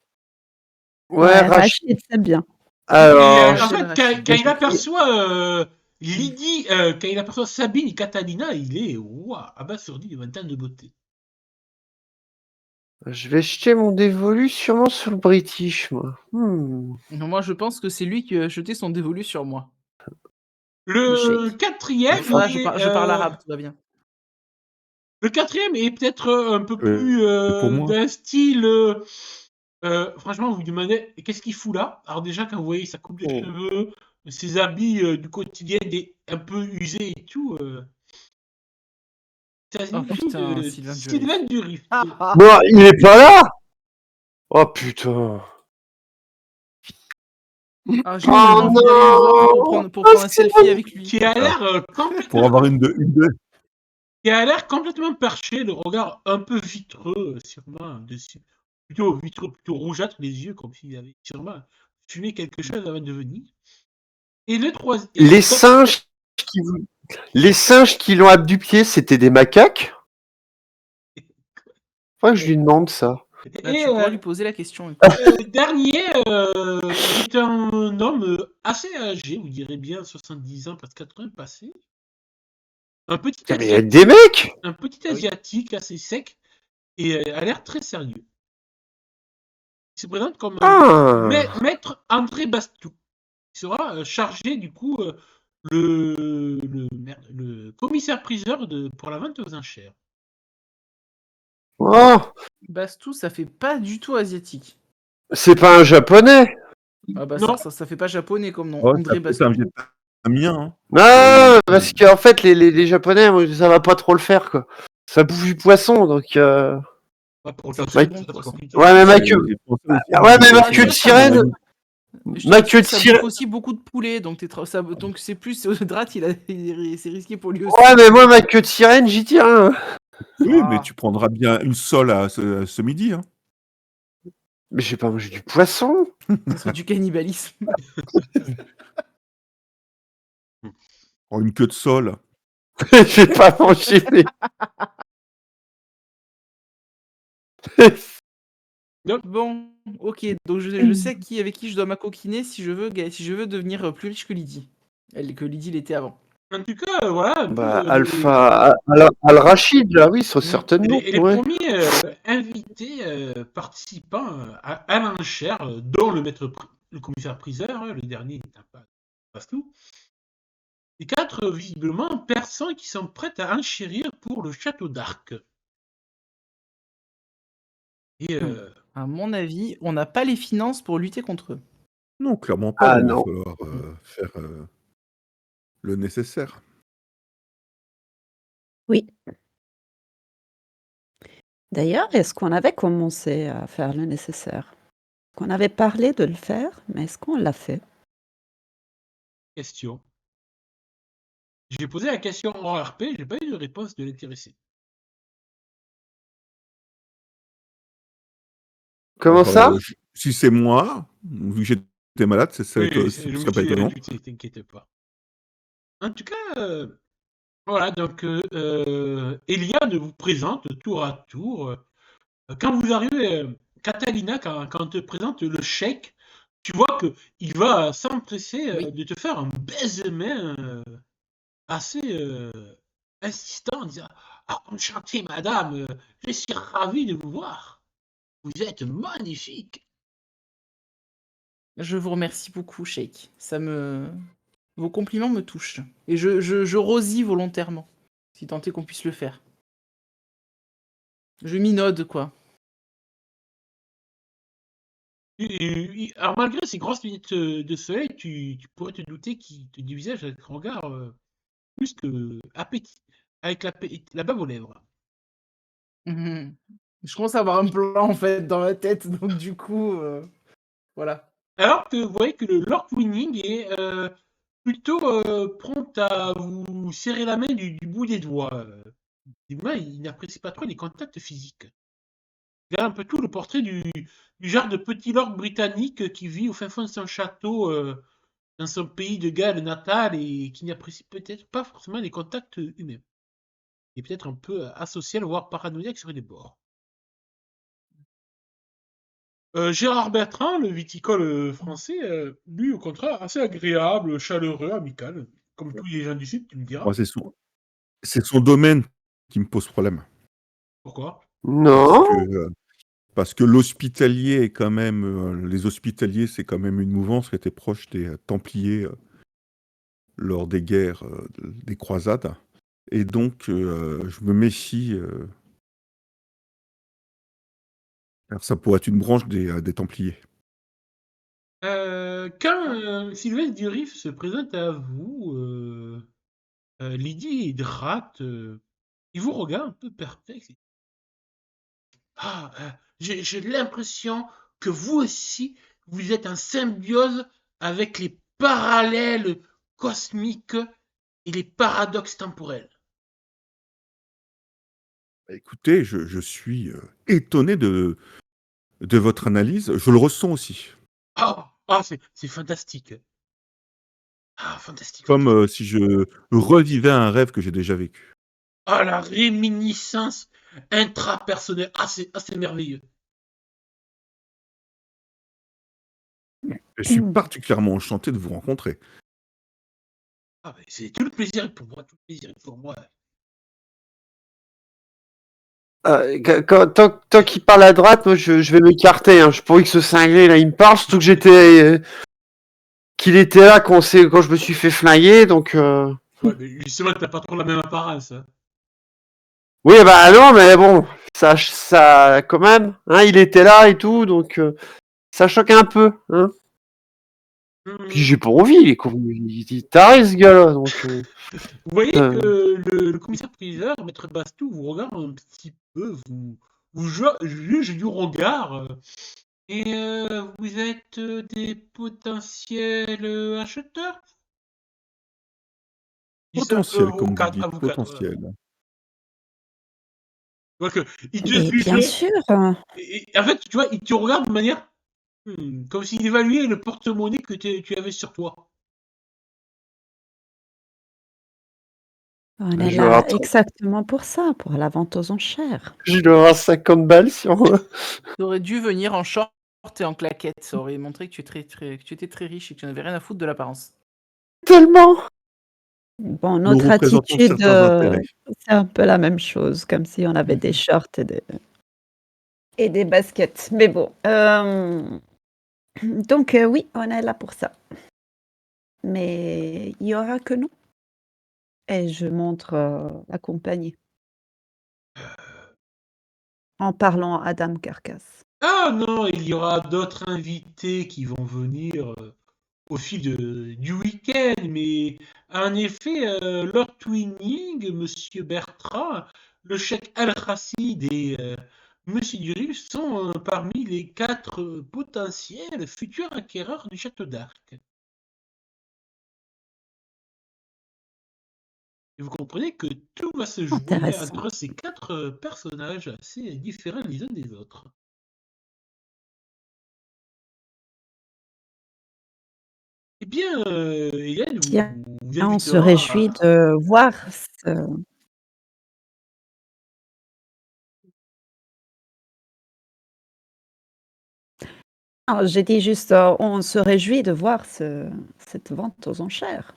Ouais, Rachid. Rachid, c'est bien. Alors, En Rachid fait, Rachid. quand il aperçoit Lydie, quand il aperçoit Sabine et Catalina, il est abasourdi devant tant de beauté. je vais jeter mon dévolu sûrement sur le British, moi. Non, moi, je pense que c'est lui qui a jeté son dévolu sur moi. Le cheikh. quatrième, Voilà, est, je parle arabe, tout va bien. le quatrième est peut-être un peu plus pour moi. d'un style. Franchement, vous vous demandez qu'est-ce qu'il fout là. Alors déjà, quand vous voyez sa coupe de Oh. cheveux, ses habits du quotidien un peu usés et tout, ça Oh signifie putain, Sylvain Durif. Sylvain Durif. Non, il est pas là. Oh putain. Ah, j'ai tellement envie d'aller le voir pour prendre un selfie avec lui. Qui a l'air Pour avoir une de. qui a l'air complètement perché, le regard un peu vitreux, sûrement dessus. Plutôt vitreux, plutôt rougeâtre les yeux, comme s'il avait sûrement fumé quelque chose avant de venir. Et le troisième. Les singes qui l'ont abduqué, c'était des macaques. Faudrait que je lui demande ça. Bah, Et tu pourras lui poser la question. le dernier est un homme assez âgé, vous direz bien 70 ans, presque 80 passés. Un petit Mais il y a des mecs. un petit asiatique assez sec et a l'air très sérieux. Il se présente comme Ah. maître André Bastou. Il sera chargé du coup le commissaire-priseur pour la vente aux enchères. Oh, Bastou, ça fait pas du tout asiatique. c'est pas un japonais. Ah bah Non. ça fait pas japonais comme nom. Oh, André c'est un Bastou. Vietnamien. Hein. Non, parce qu'en fait, les japonais, moi, ça va pas trop le faire, quoi. Ça bouffe du poisson, donc. Pas pour C'est le très faire, bon, c'est poisson. compliqué. Ouais, mais ma Les queue. Français aussi. Ouais, mais ma Ouais, queue de ça, sirène. Je te Ma dis queue de ça sirène. bouffe aussi beaucoup de poulet, donc donc c'est plus Drat, c'est risqué pour lui aussi. Ouais, mais moi, ma queue de sirène, j'y tiens. Hein. Oui, Ah. mais tu prendras bien une sole à ce midi. Hein. Mais j'ai pas mangé du poisson. Ce serait du cannibalisme. Oh, une queue de sole. J'ai pas mangé. Bon, ok, donc je sais avec qui je dois m'acoquiner si je veux devenir plus riche que Lydie. Que Lydie l'était avant. En tout cas, voilà. Bah, Alpha. Al-Rachid, là, oui, certainement. Et les Ouais. premiers invités participants à l'enchère, dont le commissaire-priseur, le dernier n'étant pas Bastou, et 4 visiblement personnes qui sont prêtes à enchérir pour le château d'Arc. Et À mon avis, on n'a pas les finances pour lutter contre eux. Non, clairement pas. Ah, Il va non. falloir faire le nécessaire. Oui. D'ailleurs, est-ce qu'on avait commencé à faire le nécessaire? Qu'on avait parlé de le faire, mais est-ce qu'on l'a fait? question. J'ai posé la question en RP, j'ai pas eu de réponse de l'intéressé. Comment ça Si c'est moi, vu que j'étais malade, ce serait pas étonnant. T'inquiète pas. En tout cas, voilà, donc Eliane vous présente tour à tour. Quand vous arrivez, Catalina, quand on te présente le cheik, tu vois qu'il va s'empresser Oui. de te faire un baise-main assez insistant en disant Ah, enchanté, madame, je suis ravi de vous voir. Vous êtes magnifique. Je vous remercie beaucoup, Sheik. Vos compliments me touchent. Et je rosis volontairement, si tant est qu'on puisse le faire. Je minaude, quoi. Alors, malgré ces grosses lunettes de soleil, tu pourrais te douter qu'il te dévisage avec un regard plus que appétit, avec la bave aux lèvres. Mhm. Je commence à avoir un plan, en fait, dans ma tête, donc du coup, voilà. Alors que vous voyez que le Lord Winning est plutôt prompt à vous serrer la main du bout des doigts. Du moins, il n'apprécie pas trop les contacts physiques. Regarde un peu tout le portrait du genre de petit lord britannique qui vit au fin fond de son château dans son pays de Galles natal et qui n'apprécie peut-être pas forcément les contacts humains. Il est peut-être un peu asocial, voire paranoïaque sur les bords. Gérard Bertrand, le viticole français, lui, au contraire, assez agréable, chaleureux, amical, comme tous les gens du Sud, tu me diras. Moi, c'est son domaine qui me pose problème. Pourquoi? Non. Parce que l'hospitalier est quand même, les hospitaliers, c'est quand même une mouvance qui était proche des Templiers lors des guerres, des croisades. Et donc, je me méfie. Car ça pourrait être une branche des Templiers. Quand Sylvestre Durif se présente à vous, Lydie Hydrate, il vous regarde un peu perplexe. Ah, j'ai l'impression que vous aussi, vous êtes en symbiose avec les parallèles cosmiques et les paradoxes temporels. Écoutez, je suis étonné de votre analyse. Je le ressens aussi. C'est fantastique. Ah, fantastique. Comme si je revivais un rêve que j'ai déjà vécu. Ah, la réminiscence intrapersonnelle. C'est merveilleux. Je suis particulièrement enchanté de vous rencontrer. Ah, c'est tout le plaisir pour moi, tout le plaisir pour moi. Tant qu'il parle à droite, moi je vais m'écarter. Hein. Je pourrais que ce cinglé là, il me parle, surtout que qu'il était là quand je me suis fait flinguer, donc. Ouais, mais justement, t'as pas trop la même apparence. Hein. Oui, bah non, mais bon, ça quand même. Hein, il était là et tout, donc ça choque un peu. Hein. Puis j'ai pas envie, il est con, il taré ce gars-là, donc. Vous voyez que le commissaire-priseur, Maître Bastou, vous regarde un petit peu, vous juge du regard. Et vous êtes des potentiels acheteurs? Potentiel, comme vous dites, potentiel. Donc, il te Mais bien suivait, sûr. et en fait, tu vois, il te regarde de manière comme s'il évaluait le porte-monnaie que tu avais sur toi. On est Je là rattrape. exactement pour ça, pour la vente aux enchères. Je dois avoir 50 balles sur moi. Tu aurais dû venir en short et en claquette. Ça aurait montré que tu étais très riche et que tu n'avais rien à foutre de l'apparence. Tellement. Bon, Nous notre représentons attitude, certains intérêts. c'est un peu la même chose, comme si on avait des shorts et des baskets. Mais bon, donc oui, on est là pour ça. Mais il y aura que nous. Et je montre la compagnie. En parlant à Dame Carcasse. Ah non, il y aura d'autres invités qui vont venir au fil du week-end, mais en effet, Lord Twinning, Monsieur Bertrand, le cheikh Al-Rassid et Monsieur Durif sont parmi les 4 potentiels futurs acquéreurs du château d'Arc. Et vous comprenez que tout va se jouer Intéressant. entre ces 4 personnages assez différents les uns des autres. Eh bien, Hélène Tiens, vous on se invitera réjouit de voir ce... Non, j'ai dit juste, on se réjouit de voir cette vente aux enchères.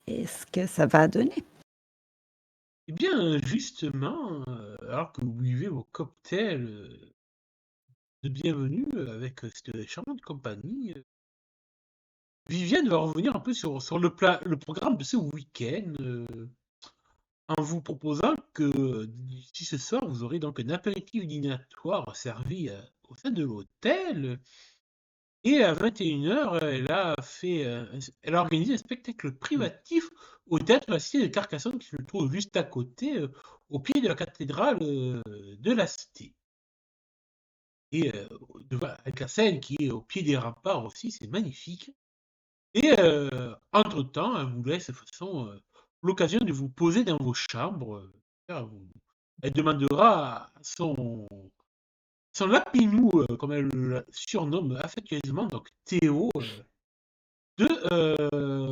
Et ce que ça va donner. Eh bien, justement, alors que vous buvez vos cocktails de bienvenue avec cette charmante compagnie, Viviane va revenir un peu sur le programme de ce week-end, en vous proposant que d'ici ce soir, vous aurez donc un apéritif dînatoire servi au sein de l'hôtel. Et à 21h, elle a organisé un spectacle privatif au théâtre de la Cité de Carcassonne qui se trouve juste à côté, au pied de la cathédrale de la Cité. Et avec la scène qui est au pied des remparts aussi, c'est magnifique. Et entre-temps, elle vous laisse de toute façon l'occasion de vous poser dans vos chambres. Elle demandera à son son lapinou, comme elle le surnomme affectueusement, donc Théo, de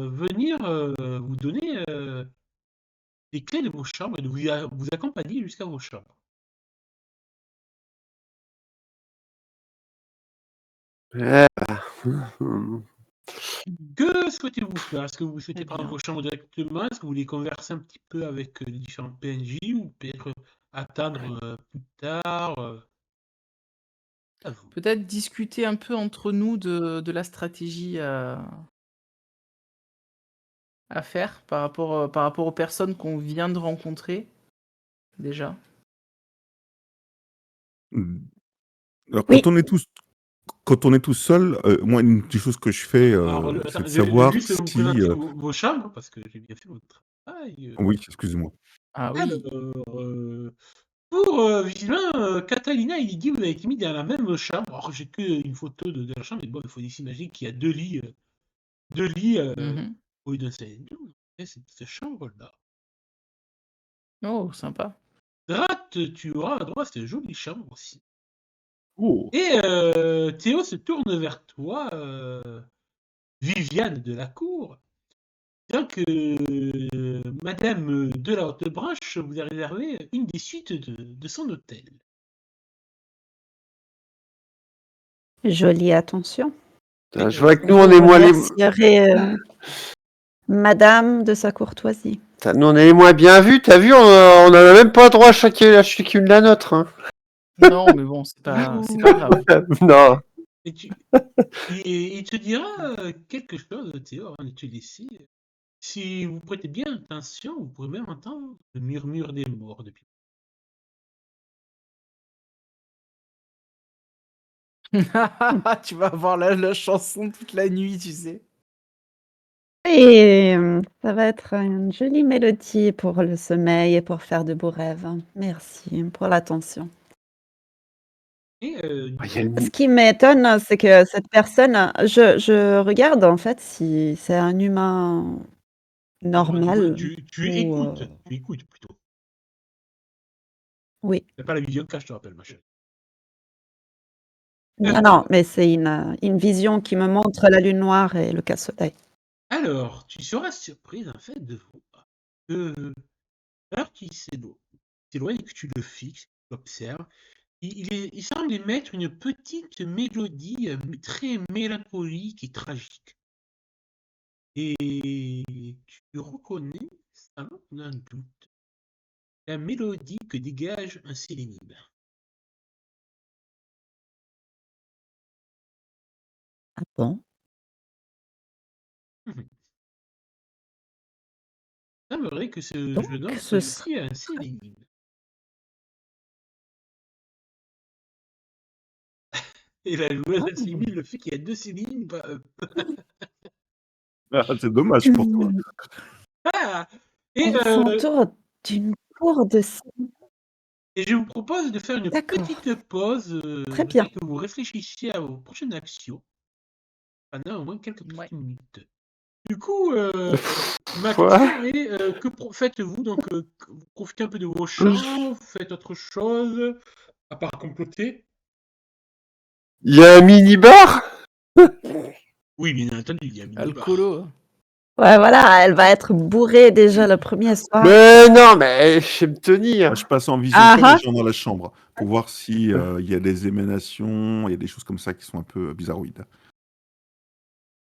venir vous donner les clés de vos chambres et de vous accompagner jusqu'à vos chambres. Ouais. Que souhaitez-vous faire? Est-ce que vous souhaitez Très prendre bien. vos chambres directement? Est-ce que vous voulez converser un petit peu avec les différents PNJ ou peut-être attendre plus tard? À vous. Peut-être discuter un peu entre nous de la stratégie à faire par rapport aux personnes qu'on vient de rencontrer, déjà. Alors, Oui. quand on est tous seul, moi, une des choses que je fais, Alors, c'est attends, de je vais savoir juste vous si... présenter vos chambres parce que j'ai bien fait votre travail. Oui, excuse-moi. Ah oui. Alors, pour visiblement, Catalina et Lydie, vous avez été mis dans la même chambre. Alors, j'ai qu'une photo de la chambre, mais bon, il faut s'imaginer qu'il y a deux lits Mhm. au lieu d'un seul. Et c'est cette chambre-là. Oh, sympa. Droite, tu auras à droite cette jolie chambre aussi. Oh. Et Théo se tourne vers toi, Viviane de la cour, disant que Madame de la Haute Branche vous a réservé une des suites de son hôtel. Jolie attention. Putain, je vois que nous, on Vous est moins les... remercierez Madame de sa courtoisie. Putain, nous, on est les moins bien vus. T'as vu, on en a même pas droit à chacune la nôtre. Hein. Non, mais bon, c'est pas grave. Non. Et il te dira quelque chose, Théo, avant de te laisser. Si vous prêtez bien attention, vous pourrez même entendre le murmure des morts depuis. Tu vas avoir la chanson toute la nuit, tu sais. Et ça va être une jolie mélodie pour le sommeil et pour faire de beaux rêves. Merci pour l'attention. Et Ah, il y a le- Ce qui m'étonne, c'est que cette personne, je regarde en fait si c'est un humain normal tu ou écoutes plutôt. oui. C'est pas la vision que je te rappelle, ma chérie. Non, mais c'est une vision qui me montre la lune noire et le casse-soleil. Alors, tu seras surprise en fait de voir que alors qu'il s'éloigne et que tu le fixes, tu l'observes, il semble émettre une petite mélodie très mélancolique et tragique. Et tu reconnais, sans aucun doute, la mélodie que dégage un sélénime. Ah bon? Il semblerait que ce Donc jeune homme ce soit serait aussi un sélénime. Et la joueuse ah! assimile le fait qu'il y a deux sélénimes. Ah, c'est dommage pour toi. Mmh, Ah et, elle s'entoure d'une cour de et je vous propose de faire une d'accord, petite pause, très le bien. temps que vous réfléchissiez à vos prochaines actions, pendant au moins quelques Ouais. petites minutes. Du coup, ma Quoi question est, faites-vous? Donc, vous profitez un peu de vos chambres, vous faites autre chose, à part comploter? Il y a un mini-bar? Oui, bien entendu, il y a un minibar. Alcoolo. Ouais, voilà, elle va être bourrée déjà le premier soir. Mais non, mais je sais me tenir. Moi, je passe en vision Ah les ah! gens dans la chambre pour voir si il y a des émanations, il y a des choses comme ça qui sont un peu bizarroïdes.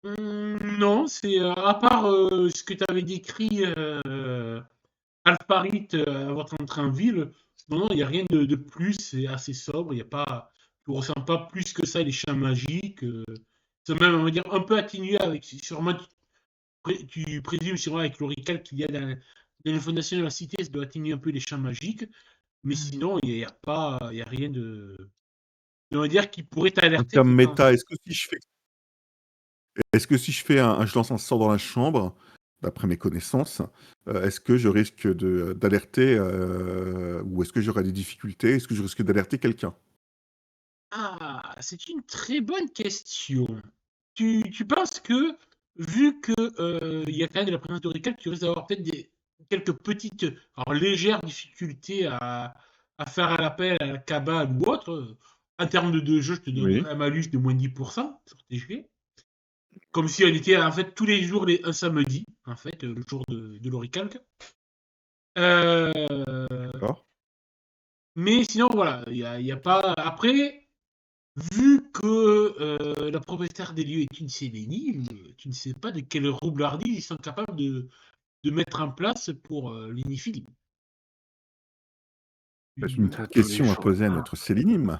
Non, c'est à part ce que tu avais décrit, Alparit, à votre entrée en ville, non, il n'y a rien de plus, c'est assez sobre, il y a pas, tu ressens pas plus que ça les champs magiques, c'est même, on va dire, un peu atténué avec, sûrement, tu présumes sûrement avec l'orical qu'il y a dans les fondations de la cité, ça doit atténuer un peu les champs magiques, mais sinon, il n'y a pas, il y a rien on va dire, qui pourrait En t'alerter termes méta, potentiellement. est-ce que si je fais je lance un sort dans la chambre, d'après mes connaissances, est-ce que je risque d'alerter ou est-ce que j'aurai des difficultés? Est-ce que je risque d'alerter quelqu'un? Ah, c'est une très bonne question. Tu penses que, vu que il y a quand même de la présence d'Orical, tu risques d'avoir peut-être quelques petites, alors légères difficultés à faire un appel à la cabale ou autre, En termes de jeu, je te donne Oui. un malus de moins 10% sur tes jets. Comme si on était en fait tous les jours un samedi, en fait, le jour de l'oricalque. D'accord. Mais sinon, voilà, il y a pas. Après, vu que la propriétaire des lieux est une sélénime, tu ne sais pas de quelle roublardise ils sont capables de mettre en place pour l'inifili. C'est une Tous les question à jours. poser à notre Sélénime.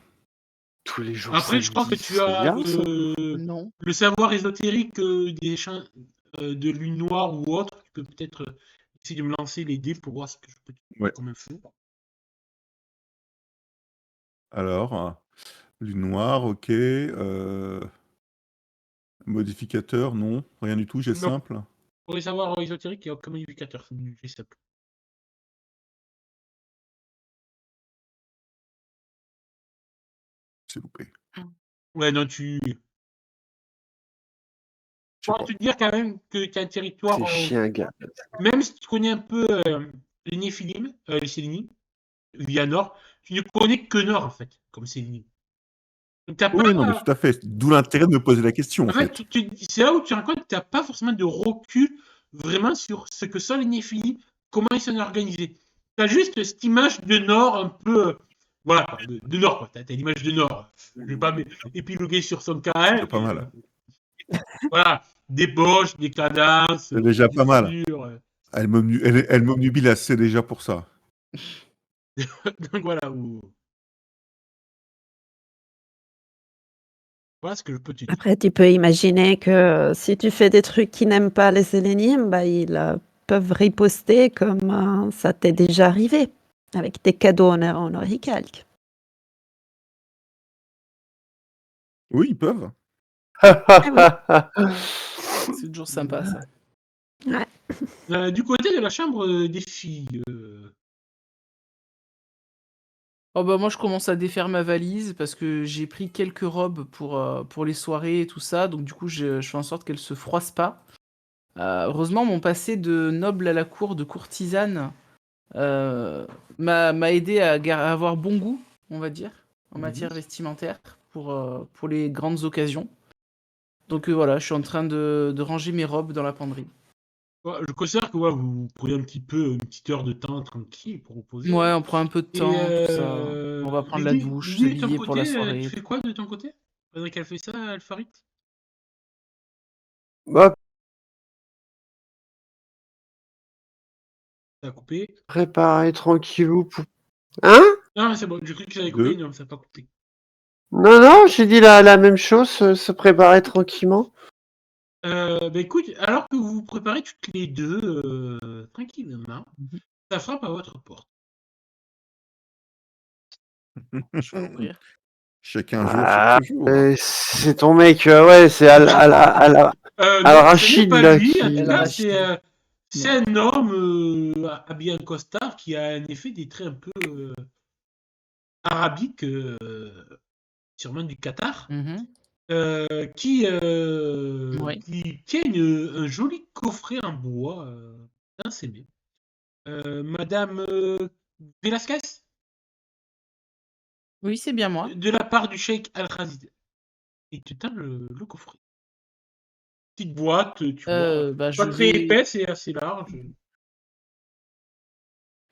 Tous les jours Après, je pense que samedi, tu ce serait as bien, ça. Non. le savoir ésotérique des champs de lune noire ou autre. Tu peux peut-être essayer de me lancer les dés pour voir ce que je peux te Ouais. faire comme info. Alors, du noir, ok. Modificateur, non. Rien du tout, j'ai Non. simple. Pour les savoirs ésotériques, il y a aucun modificateur. C'est simple. C'est loupé. Ouais, non, tu. Je sais Faut pas. te dire quand même que tu as un territoire. C'est chiant, gars. Même si tu connais un peu les Néphilim, les Sélénimes, via Nord, tu ne connais que Nord en fait, comme Sélénim. Donc t'as Oui, non, mais pas. tout à fait. D'où l'intérêt de me poser la question, en En fait, fait. c'est là où tu te rends compte que tu n'as pas forcément de recul vraiment sur ce que sont les Néphilim, comment ils sont organisés. Tu as juste cette image de Nord un peu. Voilà, quoi, de Nord, quoi. Tu as l'image de Nord. Je ne vais pas épiloguer sur son C'est KL. déjà pas mal. Voilà, des poches, des cadences, C'est déjà des pas mal. soudures. Elle m'obnubile assez déjà pour ça. Donc voilà, voilà ce que je peux te dire. Après, tu peux imaginer que si tu fais des trucs qui n'aiment pas les sélénimes, bah, ils peuvent riposter comme ça t'est déjà arrivé, avec des cadeaux en oricalque. Oui, ils peuvent. C'est toujours sympa, ça. Du côté de la chambre des filles, Oh bah moi je commence à défaire ma valise parce que j'ai pris quelques robes pour les soirées et tout ça, donc du coup je fais en sorte qu'elles se froissent pas. Heureusement mon passé de noble à la cour, de courtisane, m'a aidé à avoir bon goût, on va dire, en matière vestimentaire pour les grandes occasions. Donc voilà, je suis en train de ranger mes robes dans la penderie. je considère que vous prenez un petit peu une petite heure de temps tranquille pour vous poser. Ouais, on prend un peu de Et temps, tout ça. On va prendre la douche, Lydie, de ton s'habiller pour la côté, tu soirée. fais quoi de ton côté? Pendant qu'elle fait ça, Alfarit? Bah, Ça a coupé. préparer tranquillou pour... Hein? Non, c'est bon, j'ai cru que ça avait coupé, Deux. non, ça n'a pas coupé. Non, non, j'ai dit la même chose, se préparer tranquillement. Écoute, alors que vous vous préparez toutes les deux tranquillement, Mhm. ça frappe à votre porte. Je vais ouvrir. Chacun jour, Ah, chaque jour. c'est ton mec, ouais, c'est Non, ce n'est Al-Rachid, pas là, lui, en qui... tout cas, Al-Rachid. c'est un homme habillé en costard qui a en effet des traits un peu arabiques, sûrement du Qatar, Mhm. qui Ouais. tient un joli coffret en bois dans ses mains. Madame Velasquez, Oui, c'est bien moi. de la part du cheikh Al-Khazid. Il te tend le coffret. Petite boîte, tu vois, Bah, pas je très vais, épaisse et assez large.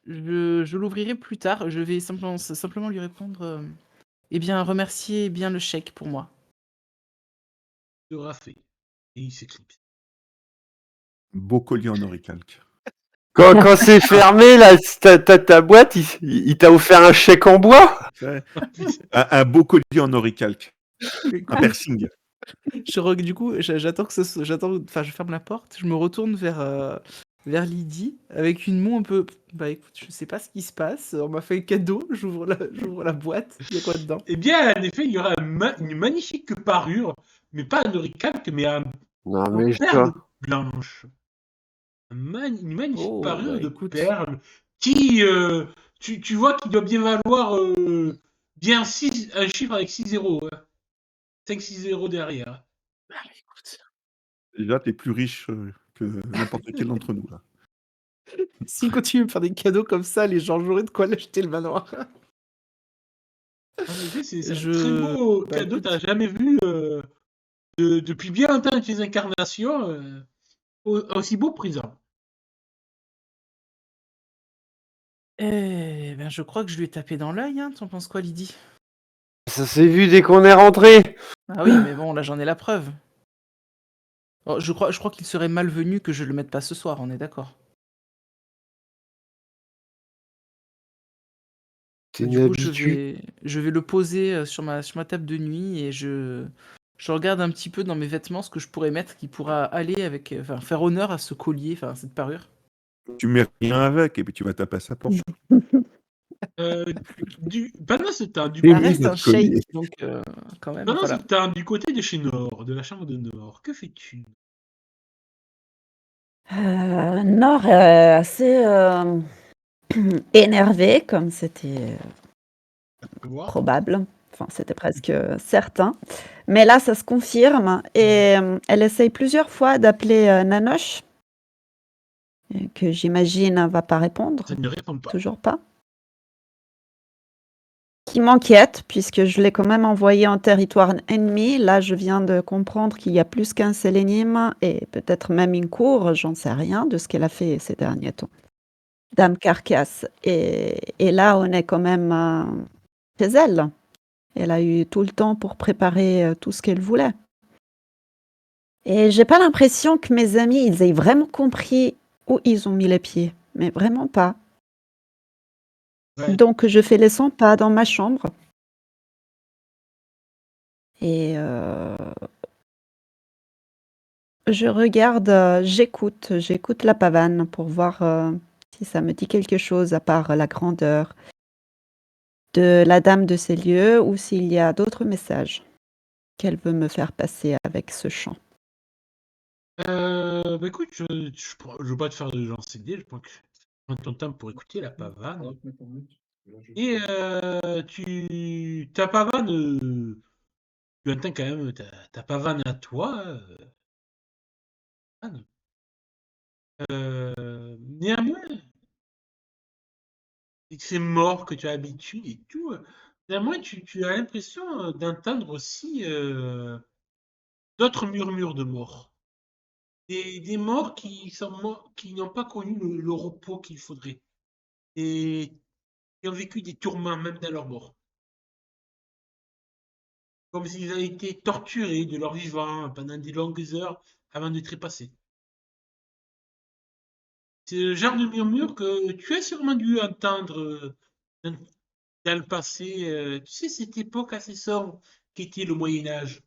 je l'ouvrirai plus tard. Je vais simplement lui répondre. Eh bien, remerciez bien le chèque pour moi. Sera fait. Et il s'éclipse. Beau collier en oricalque. Quand c'est fermé, là, ta boîte, il t'a offert un chèque en bois? Un beau collier en oricalque. Un piercing. Du coup, j'attends enfin, je ferme la porte. Je me retourne vers Lydie avec une moue un peu. Bah écoute, je sais pas ce qui se passe. On m'a fait un cadeau. J'ouvre la boîte. Il y a quoi dedans? Eh bien, en effet, il y aura une magnifique parure, mais pas un oricalque, mais Non, en mais je perles vois. blanches. Une magnifique Oh, parure bah de écoute. perles qui, tu vois, qu'il doit bien valoir bien un chiffre avec 6 zéros. 5-6 zéros derrière. Bah écoute. Déjà, t'es plus riche que n'importe quel d'entre nous, là. S'il continue à me faire des cadeaux comme ça, les gens, j'aurais de quoi l'acheter le manoir. En effet, c'est un très Je... beau Bah cadeau. écoute, T'as jamais vu depuis bien longtemps dans tes incarnations aussi beau présent. ben, je crois que je lui ai tapé dans l'œil, hein. T'en penses quoi, Lydie? Ça s'est vu dès qu'on est rentré. Ah oui, mais bon, là j'en ai la preuve. Oh, je crois qu'il serait malvenu que je le mette pas ce soir, on est d'accord. C'est Du une coup, habitude. je vais le poser sur ma table de nuit et je regarde un petit peu dans mes vêtements ce que je pourrais mettre qui pourra aller avec, enfin, faire honneur à ce collier, enfin, à cette parure. Tu mets rien avec et puis tu vas taper à sa porte. Pendant ce temps, du Et Ça côté, oui, reste un notre shake, collier. donc quand même, voilà. du côté de chez Nord, de la chambre de Nord, que fais-tu? Nord assez énervé, comme c'était Tu vois? probable. Enfin, c'était presque certain. Mais là, ça se confirme. Et elle essaye plusieurs fois d'appeler Nanoche, que j'imagine va pas répondre. Ça ne répond pas. Toujours pas. Qui m'inquiète, puisque je l'ai quand même envoyé en territoire ennemi. Là, je viens de comprendre qu'il y a plus qu'un Sélénime et peut-être même une cour, j'en sais rien de ce qu'elle a fait ces derniers temps. Dame Carcasse. Et là, on est quand même chez elle. Elle a eu tout le temps pour préparer tout ce qu'elle voulait. Et j'ai pas l'impression que mes amis, ils aient vraiment compris où ils ont mis les pieds. Mais vraiment pas. Ouais. Donc, je fais les 100 pas dans ma chambre. Et je regarde, j'écoute la pavane pour voir si ça me dit quelque chose à part la grandeur de la dame de ces lieux ou s'il y a d'autres messages qu'elle veut me faire passer avec ce chant. Bah écoute, je veux pas te faire de lancer de dés, je pense que prends ton temps pour écouter la pavane. Et ta pavane, tu entends quand même ta pavane à toi, Anne. Néanmoins, et que c'est mort, que tu as l'habitude et tout, néanmoins, tu as l'impression d'entendre aussi d'autres murmures de morts. Des morts qui sont morts, qui n'ont pas connu le repos qu'il faudrait. Et qui ont vécu des tourments même dans leur mort. Comme s'ils avaient été torturés de leur vivant pendant des longues heures avant de trépasser. C'est le genre de murmure que tu as sûrement dû entendre dans, dans le passé. Tu sais, cette époque assez sombre qu'était le Moyen-Âge,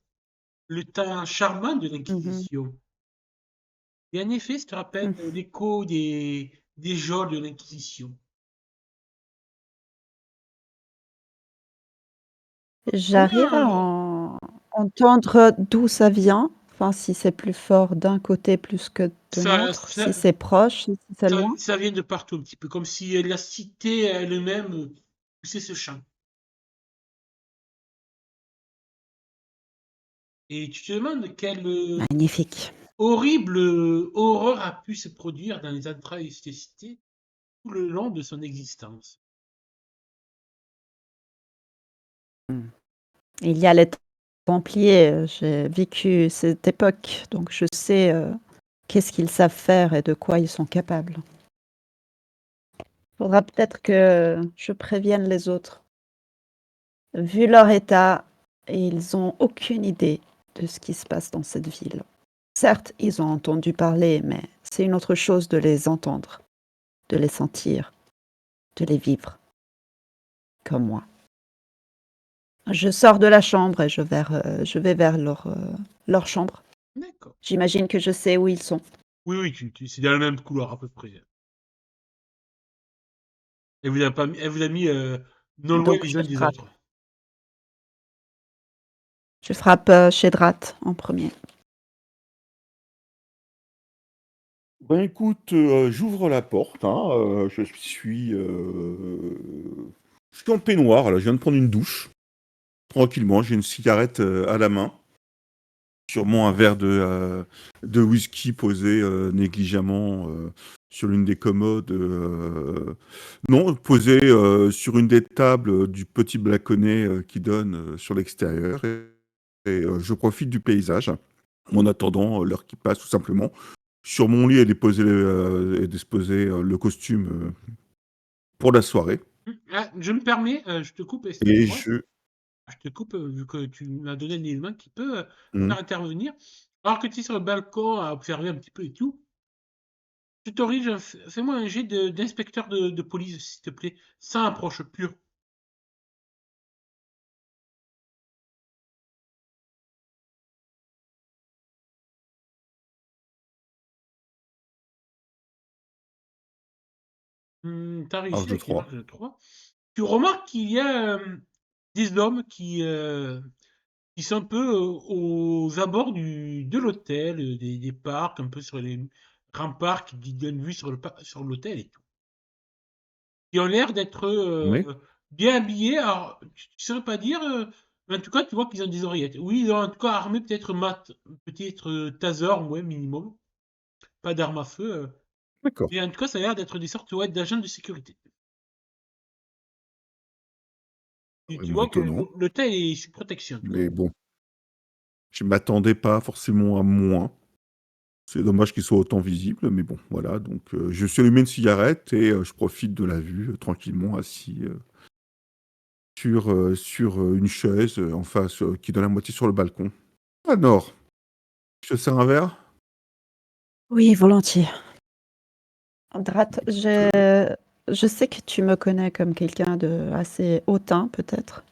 le temps charmant de Mhm. l'Inquisition. Et en effet, ça te rappelle Mhm. l'écho des geôles de l'Inquisition. J'arrive à Néanmoins, entendre d'où ça vient, enfin si c'est plus fort d'un côté plus que de ça, l'autre, ça, si c'est proche, si c'est loin. ça vient de partout un petit peu, comme si la cité elle-même poussait ce chant. Et tu te demandes quelle Magnifique. horrible horreur a pu se produire dans les entrailles de cette cité tout le long de son existence. Il y a les Templiers, j'ai vécu cette époque, donc je sais qu'est-ce qu'ils savent faire et de quoi ils sont capables. Faudra peut-être que je prévienne les autres. Vu leur état, ils ont aucune idée de ce qui se passe dans cette ville. Certes, ils ont entendu parler, mais c'est une autre chose de les entendre, de les sentir, de les vivre, comme moi. Je sors de la chambre et je vais vers leur chambre. D'accord. J'imagine que je sais où ils sont. Oui, oui, c'est dans le même couloir à peu près. Elle vous a mis non loin Donc les uns des autres. je frappe chez Drat en premier. Ben écoute, j'ouvre la porte, hein, je suis en peignoir, là, je viens de prendre une douche. Tranquillement, j'ai une cigarette à la main. Sûrement un verre de whisky posé négligemment sur l'une des commodes. Non, posé sur une des tables du petit balconnet qui donne sur l'extérieur. Et je profite du paysage en attendant l'heure qui passe, tout simplement. Sur mon lit est disposé le costume pour la soirée. Ah, je me permets, je te coupe, Et excuse-moi. Je te coupe, vu que tu m'as donné un élément qui peut Hmm. faire intervenir. Alors que tu es sur le balcon à observer un petit peu et tout, je t'autorise, fais-moi un jet d'inspecteur de police, s'il te plaît, sans approche pure. T'as Alors, réussi je avec une 3. marge de 3. Tu remarques qu'il y a des hommes qui sont un peu aux abords de l'hôtel, des parcs, un peu sur les remparts qui donnent vue sur l'hôtel et tout. Qui ont l'air d'être Oui. bien habillés. Alors, tu ne saurais pas dire, mais en tout cas, tu vois qu'ils ont des oreillettes. Oui, ils ont en tout cas armé peut-être taser, ouais, minimum. Pas d'arme à feu. D'accord. Mais en tout cas, ça a l'air d'être des sortes ouais, d'agents de sécurité. Tu Vraiment vois que étonnant. l'hôtel est sous protection, en tout cas. Mais bon, je m'attendais pas forcément à moins. C'est dommage qu'il soit autant visible, mais bon, voilà. Donc, je suis allumé une cigarette et je profite de la vue tranquillement assis sur une chaise en face qui donne à moitié sur le balcon. Alors, je te sers un verre? Oui, volontiers. Drat, Euh, je sais que tu me connais comme quelqu'un de assez hautain, peut-être.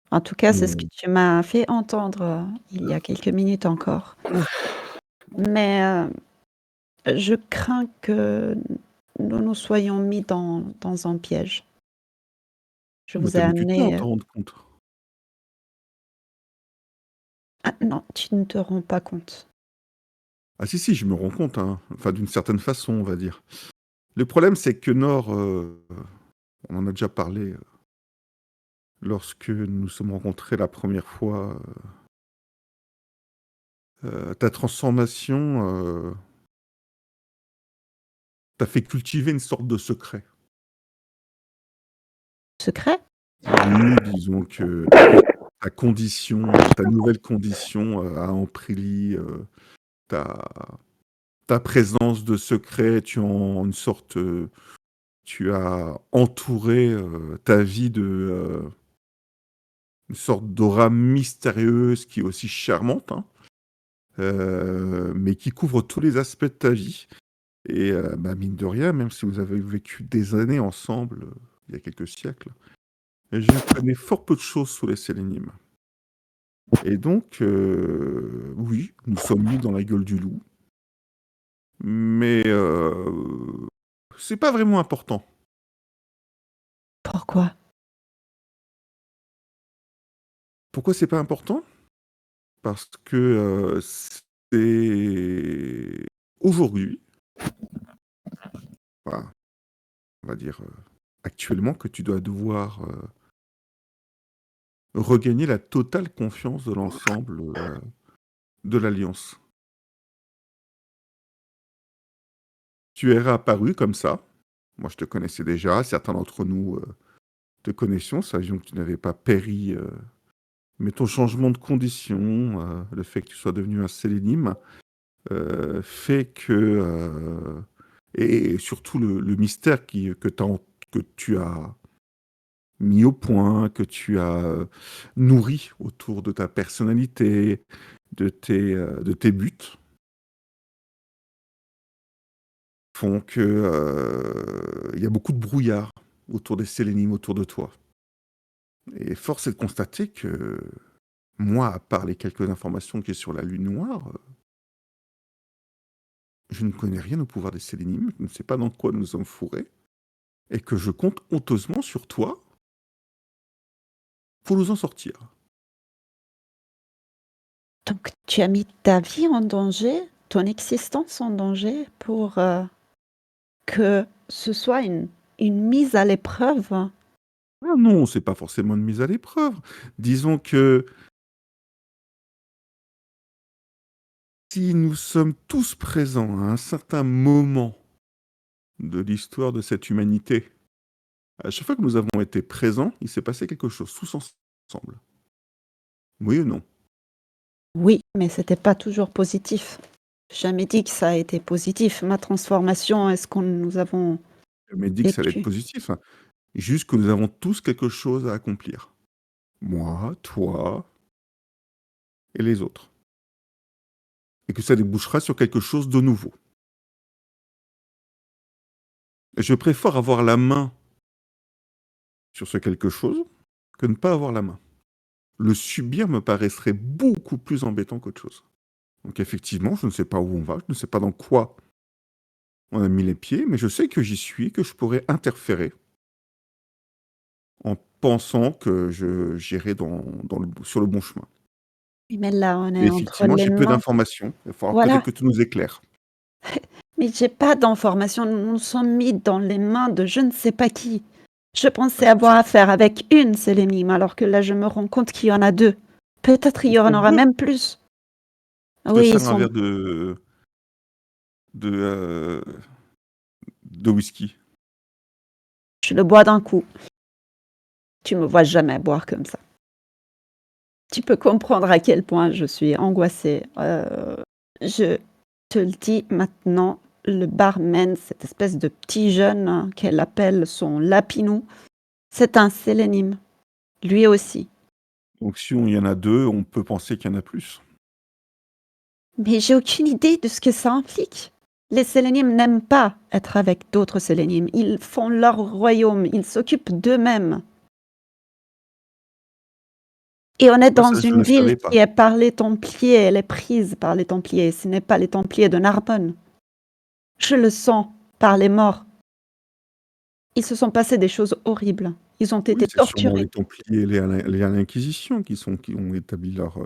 En tout cas, c'est ce que hmm, tu m'as fait entendre il y a quelques minutes encore. Mais je crains que nous nous soyons mis dans un piège. Je mais vous ai t'as mis du temps à amené. t'en rendre compte. Ah non, tu ne te rends pas compte. Ah si, si, je me rends compte, hein. Enfin, d'une certaine façon, on va dire. Le problème, c'est que Nord, on en a déjà parlé lorsque nous nous sommes rencontrés la première fois. Ta transformation t'a fait cultiver une sorte de secret. Secret? Oui, disons que ta condition, ta nouvelle condition a empris ta, ta présence de secret. Tu as entouré ta vie de une sorte d'aura mystérieuse qui est aussi charmante, hein, mais qui couvre tous les aspects de ta vie. Et bah, mine de rien, même si vous avez vécu des années ensemble, il y a quelques siècles, je connais fort peu de choses sur les sélénimes. Et donc, oui, nous sommes mis dans la gueule du loup, mais c'est pas vraiment important. Pourquoi? Pourquoi c'est pas important? Parce que c'est aujourd'hui, enfin, on va dire actuellement, que tu dois devoir regagner la totale confiance de l'ensemble de l'Alliance. Tu es réapparu comme ça. Moi, je te connaissais déjà. Certains d'entre nous te connaissions. Savions que tu n'avais pas péri. Mais ton changement de condition, le fait que tu sois devenu un sélénime, fait que... et surtout le mystère que tu as mis au point, que tu as nourri autour de ta personnalité, de tes buts, font que il y a beaucoup de brouillard autour des sélénimes autour de toi. Et force est de constater que moi, à part les quelques informations qui est sur la Lune Noire, je ne connais rien au pouvoir des sélénimes, je ne sais pas dans quoi nous sommes fourrés, et que je compte honteusement sur toi pour nous en sortir. Donc tu as mis ta vie en danger, ton existence en danger pour que ce soit une mise à l'épreuve? Ah non, c'est pas forcément une mise à l'épreuve. Disons que si nous sommes tous présents à un certain moment de l'histoire de cette humanité. À chaque fois que nous avons été présents, il s'est passé quelque chose, tous ensemble. Oui ou non? Oui, mais c'était pas toujours positif. Jamais dit que ça a été positif. Ma transformation, est-ce qu'on nous avons Je m'ai dit que ça allait être vécu? positif, hein. Juste que nous avons tous quelque chose à accomplir. Moi, toi et les autres. Et que ça débouchera sur quelque chose de nouveau. Et je préfère avoir la main sur ce quelque chose que ne pas avoir la main. Le subir me paraîtrait beaucoup plus embêtant qu'autre chose. Donc effectivement, je ne sais pas où on va, je ne sais pas dans quoi on a mis les pieds, mais je sais que j'y suis, que je pourrais interférer en pensant que j'irai sur le bon chemin. Oui, mais là, on Et est entre effectivement, les j'ai peu mains. d'informations. Il va falloir Voilà. peut-être que tu nous éclaires. Mais j'ai pas d'informations. Nous nous sommes mis dans les mains de je ne sais pas qui. Je pensais Ah, avoir affaire avec une sélénime, alors que là, je me rends compte qu'il y en a deux. Peut-être il y Ils en sont aura deux. même plus. Je te Oui, ils sers un sont. verre de whisky. Je le bois d'un coup. Tu me vois jamais boire comme ça. Tu peux comprendre à quel point je suis angoissée. Je te le dis maintenant, le barman, cette espèce de petit jeune hein, qu'elle appelle son lapinou, c'est un sélénime. Lui aussi. Donc si il y en a deux, on peut penser qu'il y en a plus. Mais j'ai aucune idée de ce que ça implique. Les sélénimes n'aiment pas être avec d'autres sélénimes. Ils font leur royaume, ils s'occupent d'eux-mêmes. Et on est Moi, dans ça, je une ne ville savais pas. qui est par les Templiers, elle est prise par les Templiers. Ce n'est pas les Templiers de Narbonne. Je le sens par les morts. Ils se sont passés des choses horribles. Ils ont Oui, été c'est sûrement torturés. les Templiers liés à l'Inquisition qui ont établi leur...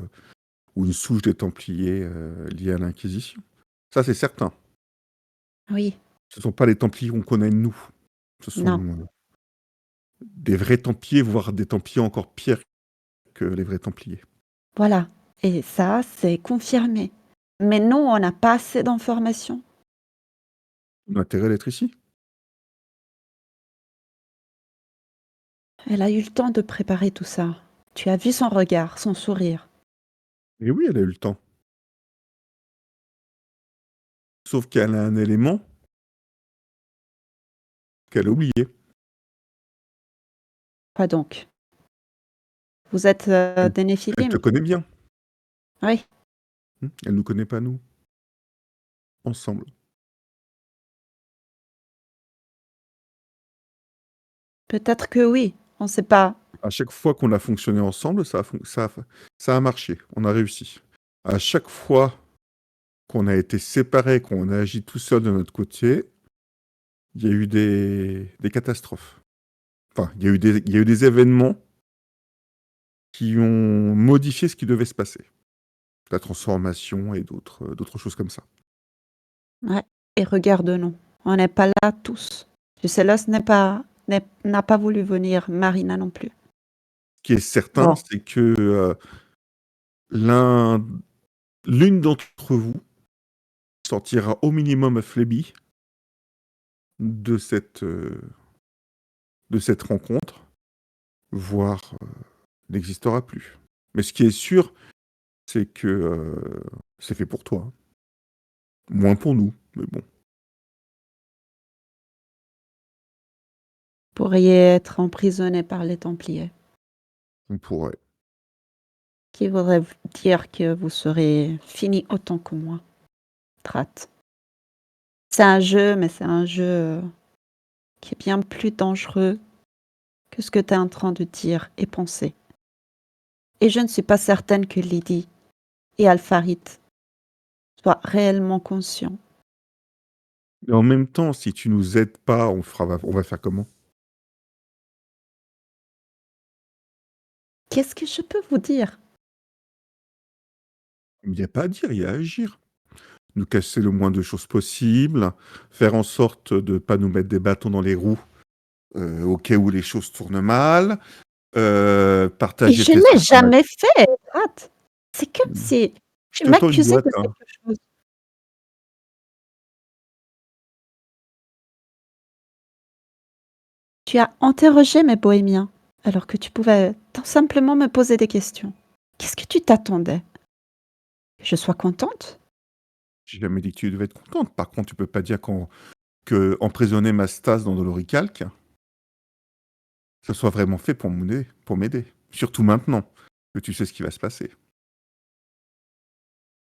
ou une souche des Templiers liée à l'Inquisition. Ça, c'est certain. Oui, Ce ne sont pas les Templiers qu'on connaît nous. Ce sont non, des vrais Templiers, voire des Templiers encore pires que les vrais Templiers. voilà. Et ça, c'est confirmé. Mais non, on n'a pas assez d'informations. On a intérêt d'être ici. Elle a eu le temps de préparer tout ça. Tu as vu son regard, son sourire. Et oui, elle a eu le temps. Sauf qu'elle a un élément qu'elle a oublié. Quoi donc? Vous êtes Elle, des elle te Néphilim? connaît bien. Oui. Elle ne nous connaît pas, nous. Ensemble. Peut-être que oui. On ne sait pas. À chaque fois qu'on a fonctionné ensemble, ça a marché. On a réussi. À chaque fois qu'on a été séparés, qu'on a agi tout seul de notre côté, il y a eu des catastrophes. Enfin, il y a eu des événements qui ont modifié ce qui devait se passer. La transformation et d'autres choses comme ça. Ouais. Et regarde-nous. On n'est pas là tous. Lucellos n'a pas voulu venir. Marina non plus. Ce qui est certain, Bon. c'est que l'une d'entre vous sortira au minimum affaiblie de cette rencontre, voire n'existera plus. Mais ce qui est sûr, c'est que c'est fait pour toi. Moins pour nous, mais bon. Vous pourriez être emprisonné par les Templiers. On pourrait. Qui voudrait dire que vous serez fini autant que moi. Trat. C'est un jeu, mais c'est un jeu qui est bien plus dangereux que ce que tu es en train de dire et penser. Et je ne suis pas certaine que Lydie et Alfarit soient réellement conscients. Mais en même temps, si tu nous aides pas, on va faire comment? Qu'est-ce que je peux vous dire? Il n'y a pas à dire, il y a à agir. Nous casser le moins de choses possible, faire en sorte de ne pas nous mettre des bâtons dans les roues au cas où les choses tournent mal, Et partager je tes l'ai informations. jamais fait, Trat. C'est comme si Je tu te tends une m'accusais boîte, de hein. quelque chose. Tu as interrogé mes bohémiens, alors que tu pouvais tout simplement me poser des questions. Qu'est-ce que tu t'attendais? Que je sois contente? J'ai jamais dit que tu devais être contente. Par contre, tu peux pas dire que emprisonner ma stase dans de l'oricalque, ça soit vraiment fait pour m'aider. Surtout maintenant que tu sais ce qui va se passer.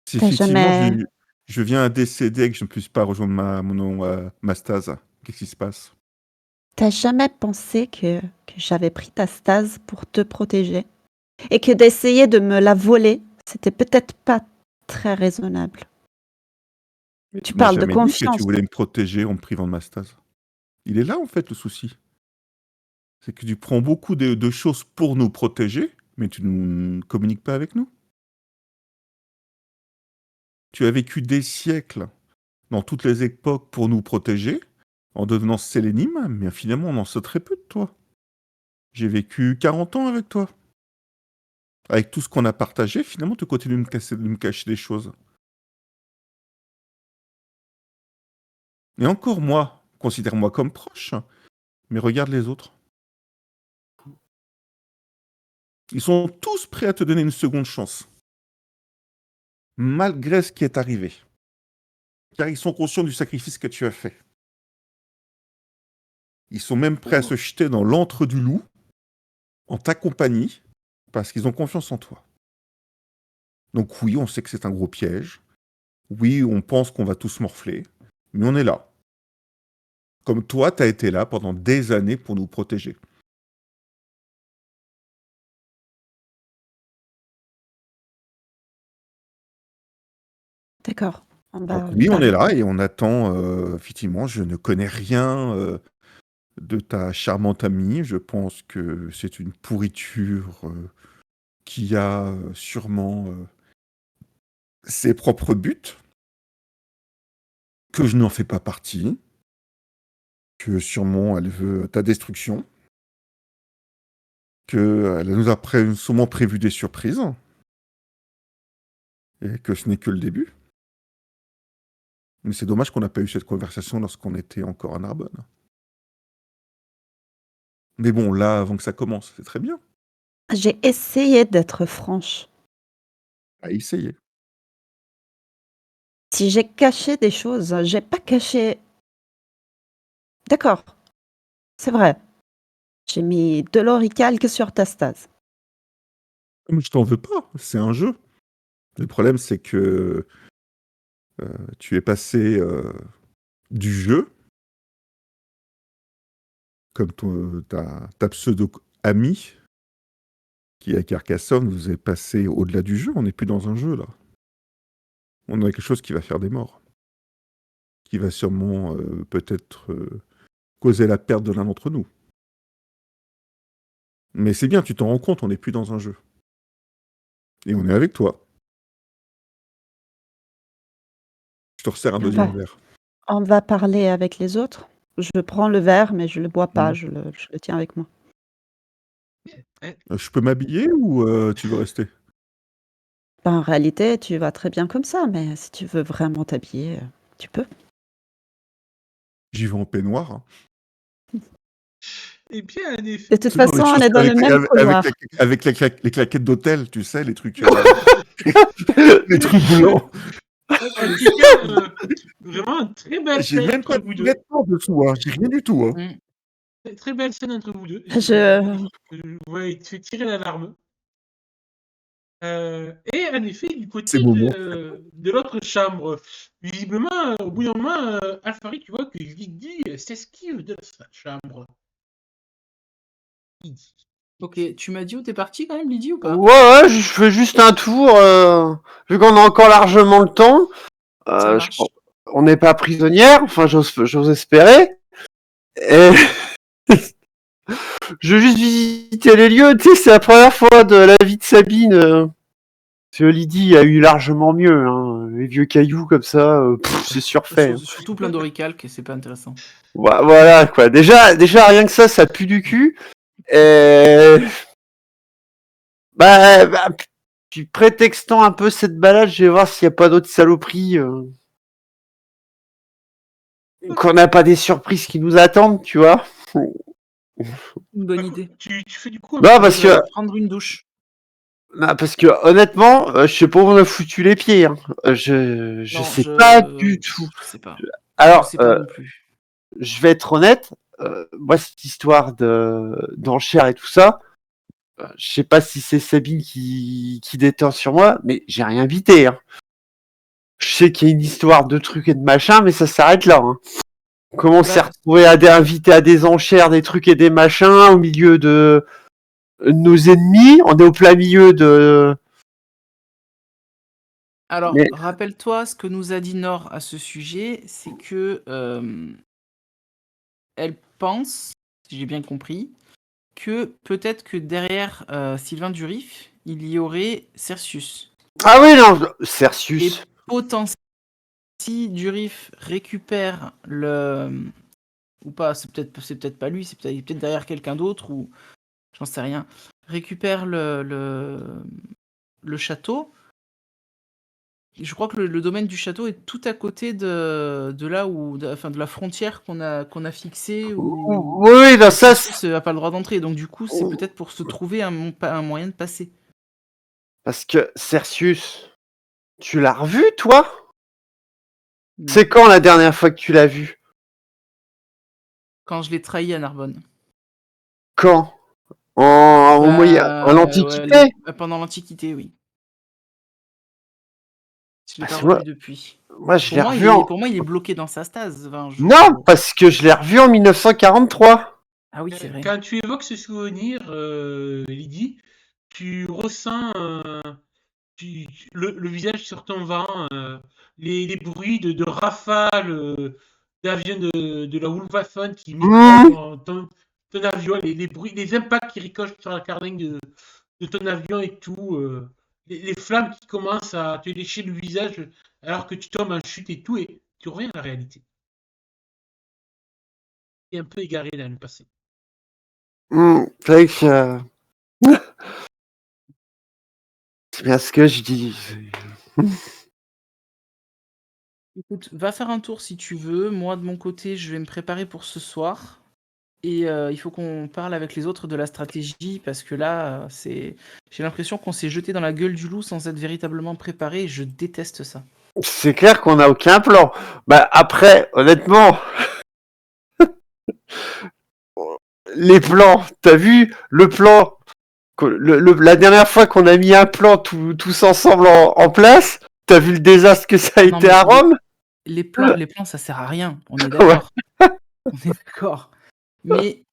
Si T'as effectivement jamais, je viens à décéder et que je ne puisse pas rejoindre ma stase, qu'est-ce qui se passe? t'as jamais pensé que j'avais pris ta stase pour te protéger et que d'essayer de me la voler, c'était peut-être pas très raisonnable. Tu Tu m'as parles de jamais dit que tu confiance. voulais me protéger en me privant de ma stase. Il est là, en fait, le souci. C'est que tu prends beaucoup de choses pour nous protéger, mais tu ne communiques pas avec nous. Tu as vécu des siècles dans toutes les époques pour nous protéger, en devenant sélénime, mais finalement, on en sait très peu de toi. J'ai vécu 40 ans avec toi. Avec tout ce qu'on a partagé, finalement, tu continues de me cacher des choses. Et encore moi, considère-moi comme proche, mais regarde les autres. Ils sont tous prêts à te donner une seconde chance, malgré ce qui est arrivé. Car ils sont conscients du sacrifice que tu as fait. Ils sont même prêts à se jeter dans l'antre du loup, en ta compagnie, parce qu'ils ont confiance en toi. Donc oui, on sait que c'est un gros piège. Oui, on pense qu'on va tous morfler, mais on est là. Comme toi, tu as été là pendant des années pour nous protéger. D'accord. On Donc va oui, on est parler. là et on attend, effectivement, je ne connais rien de ta charmante amie. Je pense que c'est une pourriture qui a sûrement ses propres buts, que je n'en fais pas partie, que sûrement elle veut ta destruction, qu'elle nous a sûrement prévu des surprises, et que ce n'est que le début. Mais c'est dommage qu'on n'a pas eu cette conversation lorsqu'on était encore à Narbonne. Mais bon, là, avant que ça commence, c'est très bien. J'ai essayé d'être franche. À essayer. Si j'ai caché des choses, j'ai pas caché. D'accord, c'est vrai. J'ai mis de l'oricalque sur ta stase. Mais je t'en veux pas, c'est un jeu. Le problème, c'est que tu es passé du jeu, comme ta pseudo-amie, qui est à Carcassonne, vous êtes passé au-delà du jeu. On n'est plus dans un jeu, là. On a quelque chose qui va faire des morts. Qui va sûrement, peut-être, causer la perte de l'un d'entre nous. Mais c'est bien, tu t'en rends compte, on n'est plus dans un jeu. Et on est avec toi. Je te resserre un deuxième verre. On va parler avec les autres. Je prends le verre, mais je le bois pas, Mmh. je le tiens avec moi. Je peux m'habiller ou tu veux rester? Ben, en réalité, tu vas très bien comme ça, mais si tu veux vraiment t'habiller, tu peux. J'y vais en peignoir, hein. Eh bien, en effet. De toute C'est dans façon, les on choses est dans le avec même couloir. les claquettes d'hôtel, tu sais, les trucs, les trucs blancs. En tout cas, vraiment une très belle J'ai scène même entre pas de vous deux. vêtements dessous, hein, j'ai rien du tout, hein. Très belle scène entre vous deux. Je Ouais, il te fait tirer l'alarme. Et en effet, du côté C'est moment. de l'autre chambre, visiblement, au bout d'un moment, Alfari, tu vois que Lydie s'esquive de sa chambre. Lydie. Ok, tu m'as dit où t'es parti quand même, Lydie, ou pas? Ouais, je fais juste un tour, vu qu'on a encore largement le temps. Ça marche. On n'est pas prisonnière, enfin j'ose espérer. Et je veux juste visiter les lieux, tu sais, c'est la première fois de la vie de Sabine. Parce que Lydie a eu largement mieux, hein. Les vieux cailloux comme ça, c'est surfait. Surtout plein d'oricalques, et c'est pas intéressant. Voilà quoi. Déjà rien que ça pue du cul. Et bah, puis prétextant un peu cette balade, je vais voir s'il n'y a pas d'autres saloperies. Qu'on n'a pas des surprises qui nous attendent, tu vois. Une bonne idée. Tu fais du coup un Non, peu parce de- que, Prendre une douche. non, parce que honnêtement, je sais pas où on a foutu les pieds. Hein. Je Non, sais pas du tout. Je sais pas. Je Alors, sais pas non plus. je vais être honnête. Moi, cette histoire d'enchères et tout ça, je sais pas si c'est Sabine qui déteint sur moi, mais j'ai rien invité. Hein. Je sais qu'il y a une histoire de trucs et de machins, mais ça s'arrête là. Hein. Comment on s'est Bah, retrouvé invité à des enchères, des trucs et des machins au milieu de nos ennemis. On est au plein milieu de. alors, Mais- rappelle-toi ce que nous a dit Nord à ce sujet, c'est que elle pense, si j'ai bien compris, que peut-être que derrière Sylvain Durif, il y aurait Cercius. Ah oui, non, Et Cercius. potentiellement, si Durif récupère le... Ou pas, c'est peut-être pas lui, c'est peut-être derrière quelqu'un d'autre, ou j'en sais rien. Récupère le château. Je crois que le domaine du château est tout à côté de là où, de la frontière qu'on a fixée où Oui, non, ça, Cercius n'a pas le droit d'entrer. Donc du coup, c'est peut-être pour se trouver un moyen de passer. parce que Cercius, tu l'as revu, toi? Non. C'est quand la dernière fois que tu l'as vu? Quand je l'ai trahi à Narbonne. Quand? En Antiquité? Ouais, pendant l'Antiquité, oui. Je l'ai pas Parce que moi, revu depuis. moi, je Pour l'ai moi, revu en... pour moi, il est bloqué dans sa stase. Enfin, Non, parce que je l'ai revu en 1943. Ah oui, c'est vrai. Quand tu évoques ce souvenir, Lydie, tu ressens le visage sur ton vent, les bruits de rafales d'avions de la Luftwaffe qui Mmh. mitraillent ton avion, les bruits, les impacts qui ricochent sur la carlingue de ton avion et tout, les flammes qui commencent à te lécher le visage alors que tu tombes en chute et tout, et tu reviens à la réalité. Et un peu égaré dans le passé. C'est vrai que... C'est bien ce que je dis. Écoute, va faire un tour si tu veux. Moi, de mon côté, je vais me préparer pour ce soir. Et il faut qu'on parle avec les autres de la stratégie parce que là, j'ai l'impression qu'on s'est jeté dans la gueule du loup sans être véritablement préparé et je déteste ça. C'est clair qu'on n'a aucun plan. Bah après, honnêtement, les plans, t'as vu le plan la dernière fois qu'on a mis un plan tous ensemble en place, t'as vu le désastre que ça a Non, été mais à Rome? les plans, ça sert à rien. On est d'accord. On est d'accord. Mais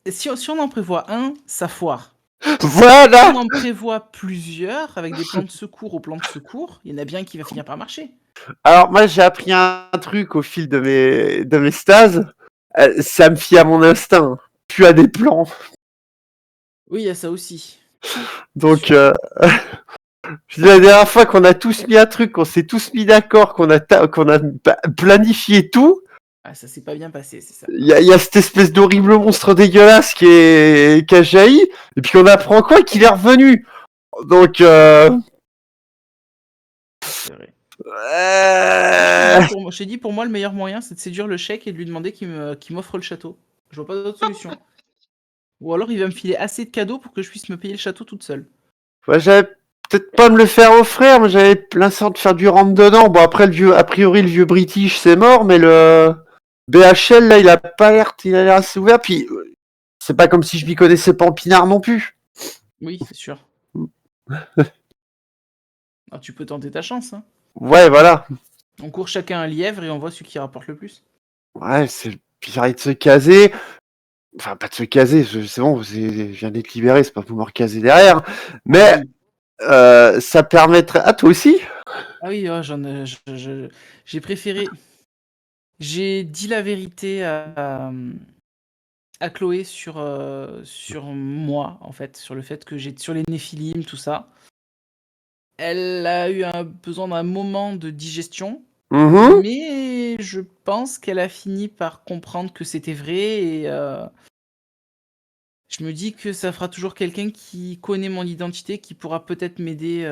si on en prévoit un, ça foire. Si Voilà! on en prévoit plusieurs avec des plans de secours au plan de secours, il y en a bien qui va finir par marcher. Alors moi j'ai appris un truc au fil de mes stages, ça me fie à mon instinct, plus à des plans. Oui, il y a ça aussi. Donc Sûr. la dernière fois qu'on a tous mis un truc, qu'on s'est tous mis d'accord, qu'on a planifié tout, Ah, ça s'est pas bien passé, c'est ça. il y a cette espèce d'horrible monstre dégueulasse qui a jailli, et puis on apprend quoi? Qu'il est revenu. Donc C'est vrai. euh, Je t'ai dit, pour moi, le meilleur moyen, c'est de séduire le chèque et de lui demander qu'il m'offre le château. Je vois pas d'autre solution. Ou alors, il va me filer assez de cadeaux pour que je puisse me payer le château toute seule. ouais, j'avais peut-être pas me le faire offrir, mais j'avais l'instinct de faire du rentre dedans. Bon après a priori le vieux British c'est mort, mais le BHL là il a pas l'air, il a l'air assez ouvert. Puis c'est pas comme si je m'y connaissais pas en pinard non plus. Oui, c'est sûr. Ah, tu peux tenter ta chance. Hein. Ouais voilà. On court chacun un lièvre et on voit celui qui rapporte le plus. Ouais puis j'arrête de se caser. Enfin pas de se caser, c'est bon, je viens d'être libéré, c'est pas pour me recaser derrière. Mais ça permettrait. Ah toi aussi? Ah oui, j'ai préféré. J'ai dit la vérité à Chloé sur moi, en fait, sur le fait que j'ai sur les Néphilim, tout ça. Elle a eu besoin d'un moment de digestion, Mhm. mais je pense qu'elle a fini par comprendre que c'était vrai et je me dis que ça fera toujours quelqu'un qui connaît mon identité, qui pourra peut-être m'aider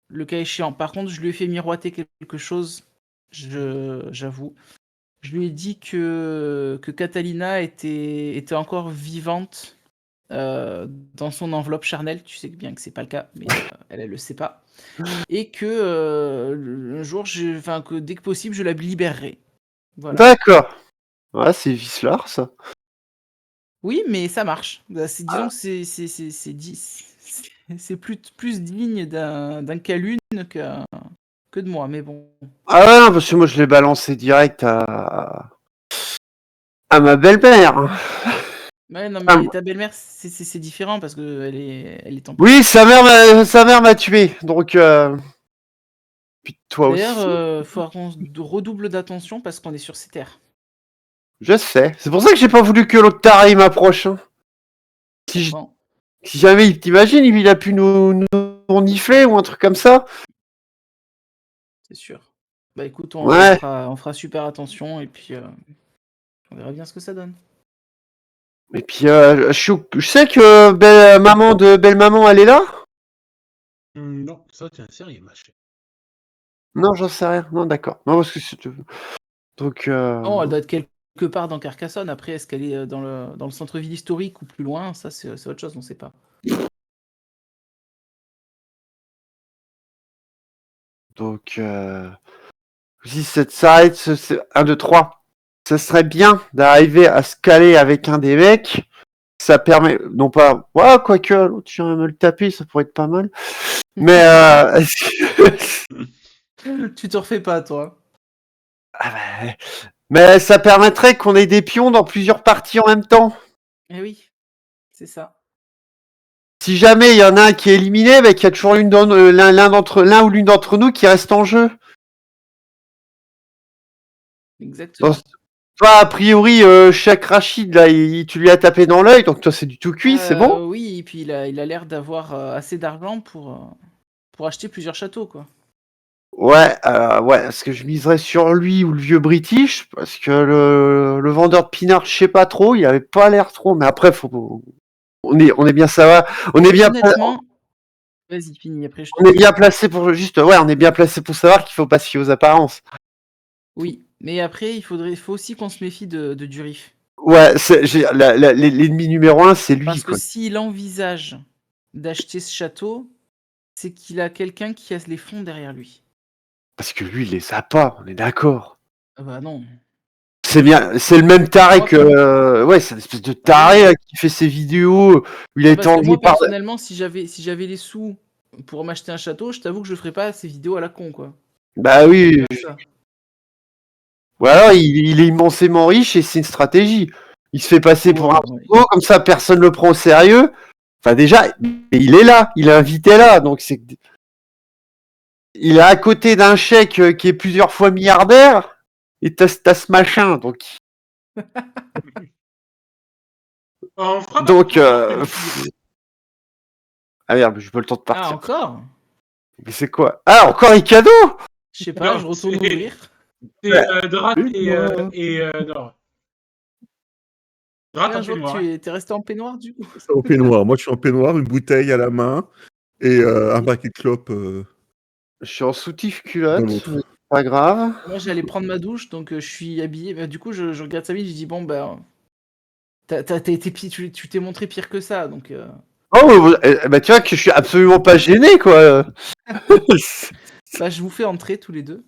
le cas échéant. Par contre, je lui ai fait miroiter quelque chose, j'avoue. Je lui ai dit que Catalina était encore vivante dans son enveloppe charnelle. Tu sais bien que c'est pas le cas, mais elle le sait pas. Et que un jour, que dès que possible, je la libérerai. Voilà. D'accord. Ouais, c'est vicelard, ça. Oui, mais ça marche. Bah, disons que c'est plus digne d'un Calune que de moi, mais bon. Ah ouais, non, parce que moi, je l'ai balancé direct à ma belle-mère. Ouais, non, Ah, mais ta belle-mère, c'est différent parce qu'elle est en oui, sa mère m'a tué, donc... Puis toi aussi. D'ailleurs, faut qu'on redouble d'attention parce qu'on est sur ces terres. Je sais. C'est pour ça que j'ai pas voulu que l'autre taré m'approche. Hein. Bon, Si jamais, t'imagines, il a pu nous nifler ou un truc comme ça. c'est sûr. Bah écoute, Ouais. on fera super attention et puis on verra bien ce que ça donne. Et puis, je sais que belle maman, elle est là. Non, ça, tiens, sérieux, ma chère. Non, j'en sais rien. Non, d'accord. Non, parce que c'est... Donc, Non, elle doit être quelque part dans Carcassonne. Après, est-ce qu'elle est dans le centre-ville historique ou plus loin? Ça, c'est autre chose, on sait pas. donc, si ça s'arrête, c'est 1, 2, 3. Ça serait bien d'arriver à se caler avec un des mecs. Ça permet, non pas, ouais, quoique, l'autre, tu viens me le taper, ça pourrait être pas mal. Mais, Tu te refais pas, toi. ah bah, mais ça permettrait qu'on ait des pions dans plusieurs parties en même temps. Eh oui, c'est ça. Si jamais il y en a un qui est éliminé, bah, qu'il y a toujours l'un ou l'une d'entre nous qui reste en jeu. Exactement. Toi, a priori, chaque Rachid, là, tu lui as tapé dans l'œil, donc toi, c'est du tout cuit, c'est bon? Oui, et puis il a l'air d'avoir assez d'argent pour acheter plusieurs châteaux, quoi. Ouais, est-ce que je miserais sur lui ou le vieux British? Parce que le vendeur de pinard, je sais pas trop, il avait pas l'air trop, mais après, on est bien ça va. Honnêtement, vas-y, fini, après je te On est dis. bien placé pour on est bien placé pour savoir qu'il faut pas se fier aux apparences. Oui, mais après, il faut aussi qu'on se méfie de Durif. Ouais, l'ennemi numéro 1, c'est lui, Parce que quoi. s'il envisage d'acheter ce château, c'est qu'il a quelqu'un qui a les fonds derrière lui. Parce que lui, il les a pas, on est d'accord. Ah bah non. C'est bien, c'est le même taré que, ouais, c'est une espèce de taré qui fait ses vidéos où il a été Parce que enlevé moi, par. personnellement, si j'avais les sous pour m'acheter un château, je t'avoue que je ferais pas ces vidéos à la con, quoi. Bah oui. Ça. Ou alors il est immensément riche et c'est une stratégie. Il se fait passer pour un Ouais. pro, comme ça personne le prend au sérieux. Enfin déjà, il est là, il est invité là, donc c'est. Il est à côté d'un chèque qui est plusieurs fois milliardaire et t'as ce machin, donc. On fera Donc. pas- Ah merde, j'ai pas le temps de Ah, partir. encore? Mais c'est quoi? Ah, encore les cadeaux? Je sais pas, Non, je retourne c'est- ouvrir. C'est Drat non. Drat Un en jour, peignoir. t'es resté en peignoir, du coup. Ça, au peignoir. Moi, je suis en peignoir, une bouteille à la main et un paquet de clopes Je suis en soutif dans culotte, l'autre. mais c'est pas grave. Moi, j'allais prendre ma douche, donc je suis habillé. Bah, du coup, je regarde Samy, je dis bon, ben. Tu t'es montré pire que ça, donc. Oh, bah tu vois que je suis absolument pas gêné, quoi. Bah, je vous fais entrer tous les deux.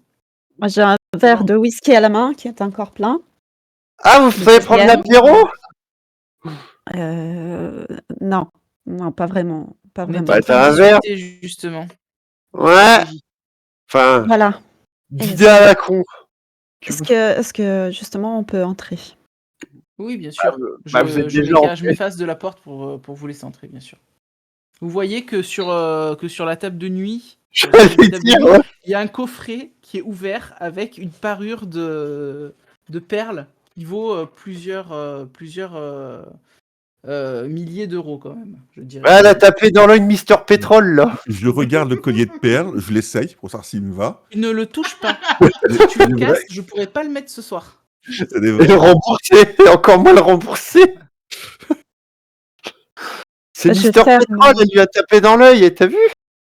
Moi, j'ai un verre de whisky à la main qui est encore plein. Ah, vous savez prendre l'apéro? Non, non, pas vraiment. Pas On vraiment. était en Bah, train t'as un de verre. discuter, justement. Ouais. Stratégie. Enfin, Voilà. d'idée à la con. Est-ce que justement on peut entrer? Oui, bien sûr. Bah, vous êtes Je déjà entré. m'efface de la porte pour vous laisser entrer, bien sûr. Vous voyez que sur la table de nuit, J'allais dire, ouais. il y a un coffret qui est ouvert avec une parure de perles qui vaut plusieurs milliers d'euros quand même, je dirais. Ouais, elle a tapé dans l'œil Mister Pétrole, là. Je regarde le collier de perles, je l'essaye pour savoir s'il me va. Tu ne le touches pas. Si tu le C'est casses, vrai. je pourrais pas le mettre ce soir. C'est des Et vrais. le rembourser, et encore moins le rembourser. C'est Je Mister ferme. Pétrole, elle lui a tapé dans l'œil, et t'as vu?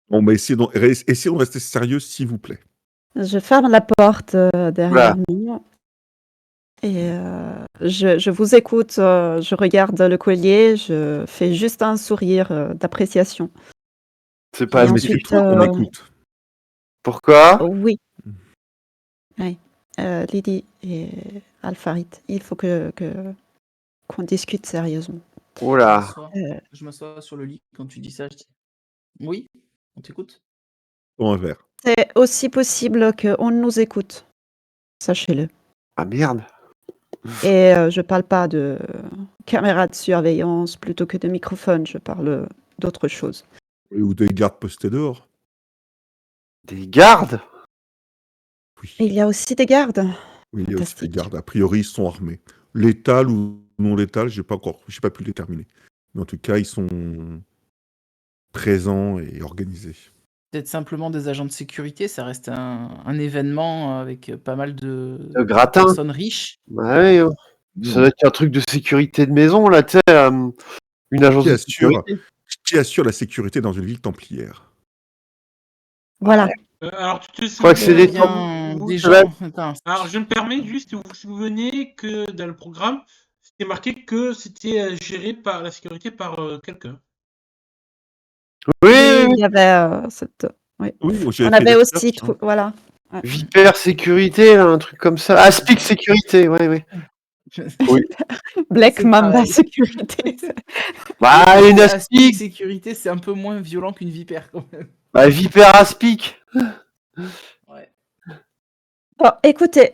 Bon, bah, essayons de rester sérieux, s'il vous plaît. Je ferme la porte derrière nous. Et je vous écoute, je regarde le collier, je fais juste un sourire d'appréciation. C'est pas Et Mais assez. c'est ensuite, toi qu'on écoute. Pourquoi? oui, oui, Lydie et Alfarit, il faut qu'on discute sérieusement. Je Oula. m'assois. Je m'assois sur le lit quand tu dis ça. Je dis oui, on t'écoute. Prends un verre. C'est aussi possible qu'on nous écoute, sachez-le. Ah merde. Et je parle pas de caméra de surveillance plutôt que de microphone, je parle d'autre chose. Ou des gardes postés dehors. Des gardes? Oui. Il y a aussi des gardes. Oui, il y a aussi des Fantastique. gardes. A priori, ils sont armés. Létal ou non létal, j'ai pas pu le déterminer. Mais en tout cas, ils sont présents et organisés. Peut-être simplement des agents de sécurité, ça reste un événement avec pas mal de Le gratin. personnes riches. Ouais, ouais. Ça Non. doit être un truc de sécurité de maison, là, tu sais, une agence de sécurité. Qui assure la sécurité dans une ville templière. Voilà. Alors, tu te Faut accéder souviens Bien vous- des ça va gens. Attends, Alors, je me permets juste, vous vous souvenez que dans le programme, c'était marqué que c'était géré par la sécurité par quelqu'un. Oui, Il y avait cette. Oui. Oui, j'ai On fait avait des aussi. recherches, hein. Voilà. Ouais. Viper Sécurité, là, un truc comme ça. Aspic Sécurité, ouais, ouais. Oui. Black C'est Mamba pareil. Sécurité. Bah, une Aspic Aspic. sécurité, c'est un peu moins violent qu'une vipère quand même. Bah, Viper Aspic. Ouais. Bon, écoutez,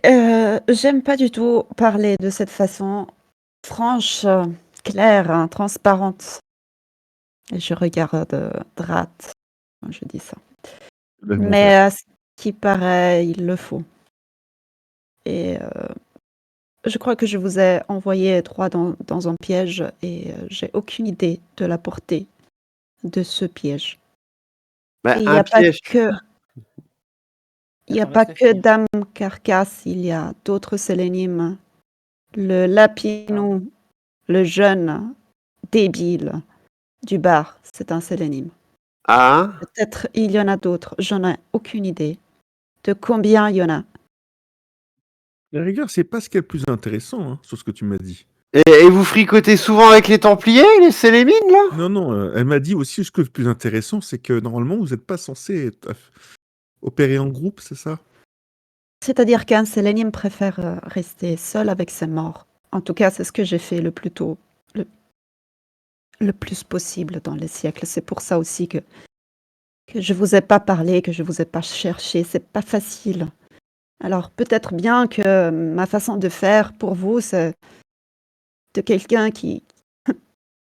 j'aime pas du tout parler de cette façon franche, claire, hein, transparente. Et je regarde Drat quand je dis ça. Lève mon verre. Mais à ce qui paraît, il le faut. Et je crois que je vous ai envoyé droit dans un piège et j'ai aucune idée de la portée de ce piège. Bah, Et il n'y un a pas piège. que, il y a Attends, pas laisse-la que finir. Dame Carcasse, il y a d'autres sélénimes. Le Lapinou, le jeune débile du bar, c'est un sélénime. Ah. Peut-être il y en a d'autres, j'en ai aucune idée de combien il y en a. La rigueur, c'est pas ce qui est le plus intéressant, hein, sur ce que tu m'as dit. Et vous fricotez souvent avec les Templiers, les Célémines, là? Non, non, elle m'a dit aussi ce que le plus intéressant, c'est que normalement, vous n'êtes pas censé opérer en groupe, c'est ça? C'est-à-dire qu'un sélénime préfère rester seul avec ses morts. En tout cas, c'est ce que j'ai fait le plus tôt, le plus possible dans les siècles. C'est pour ça aussi que je vous ai pas parlé, que je vous ai pas cherché. C'est pas facile. Alors peut-être bien que ma façon de faire pour vous, c'est de quelqu'un qui,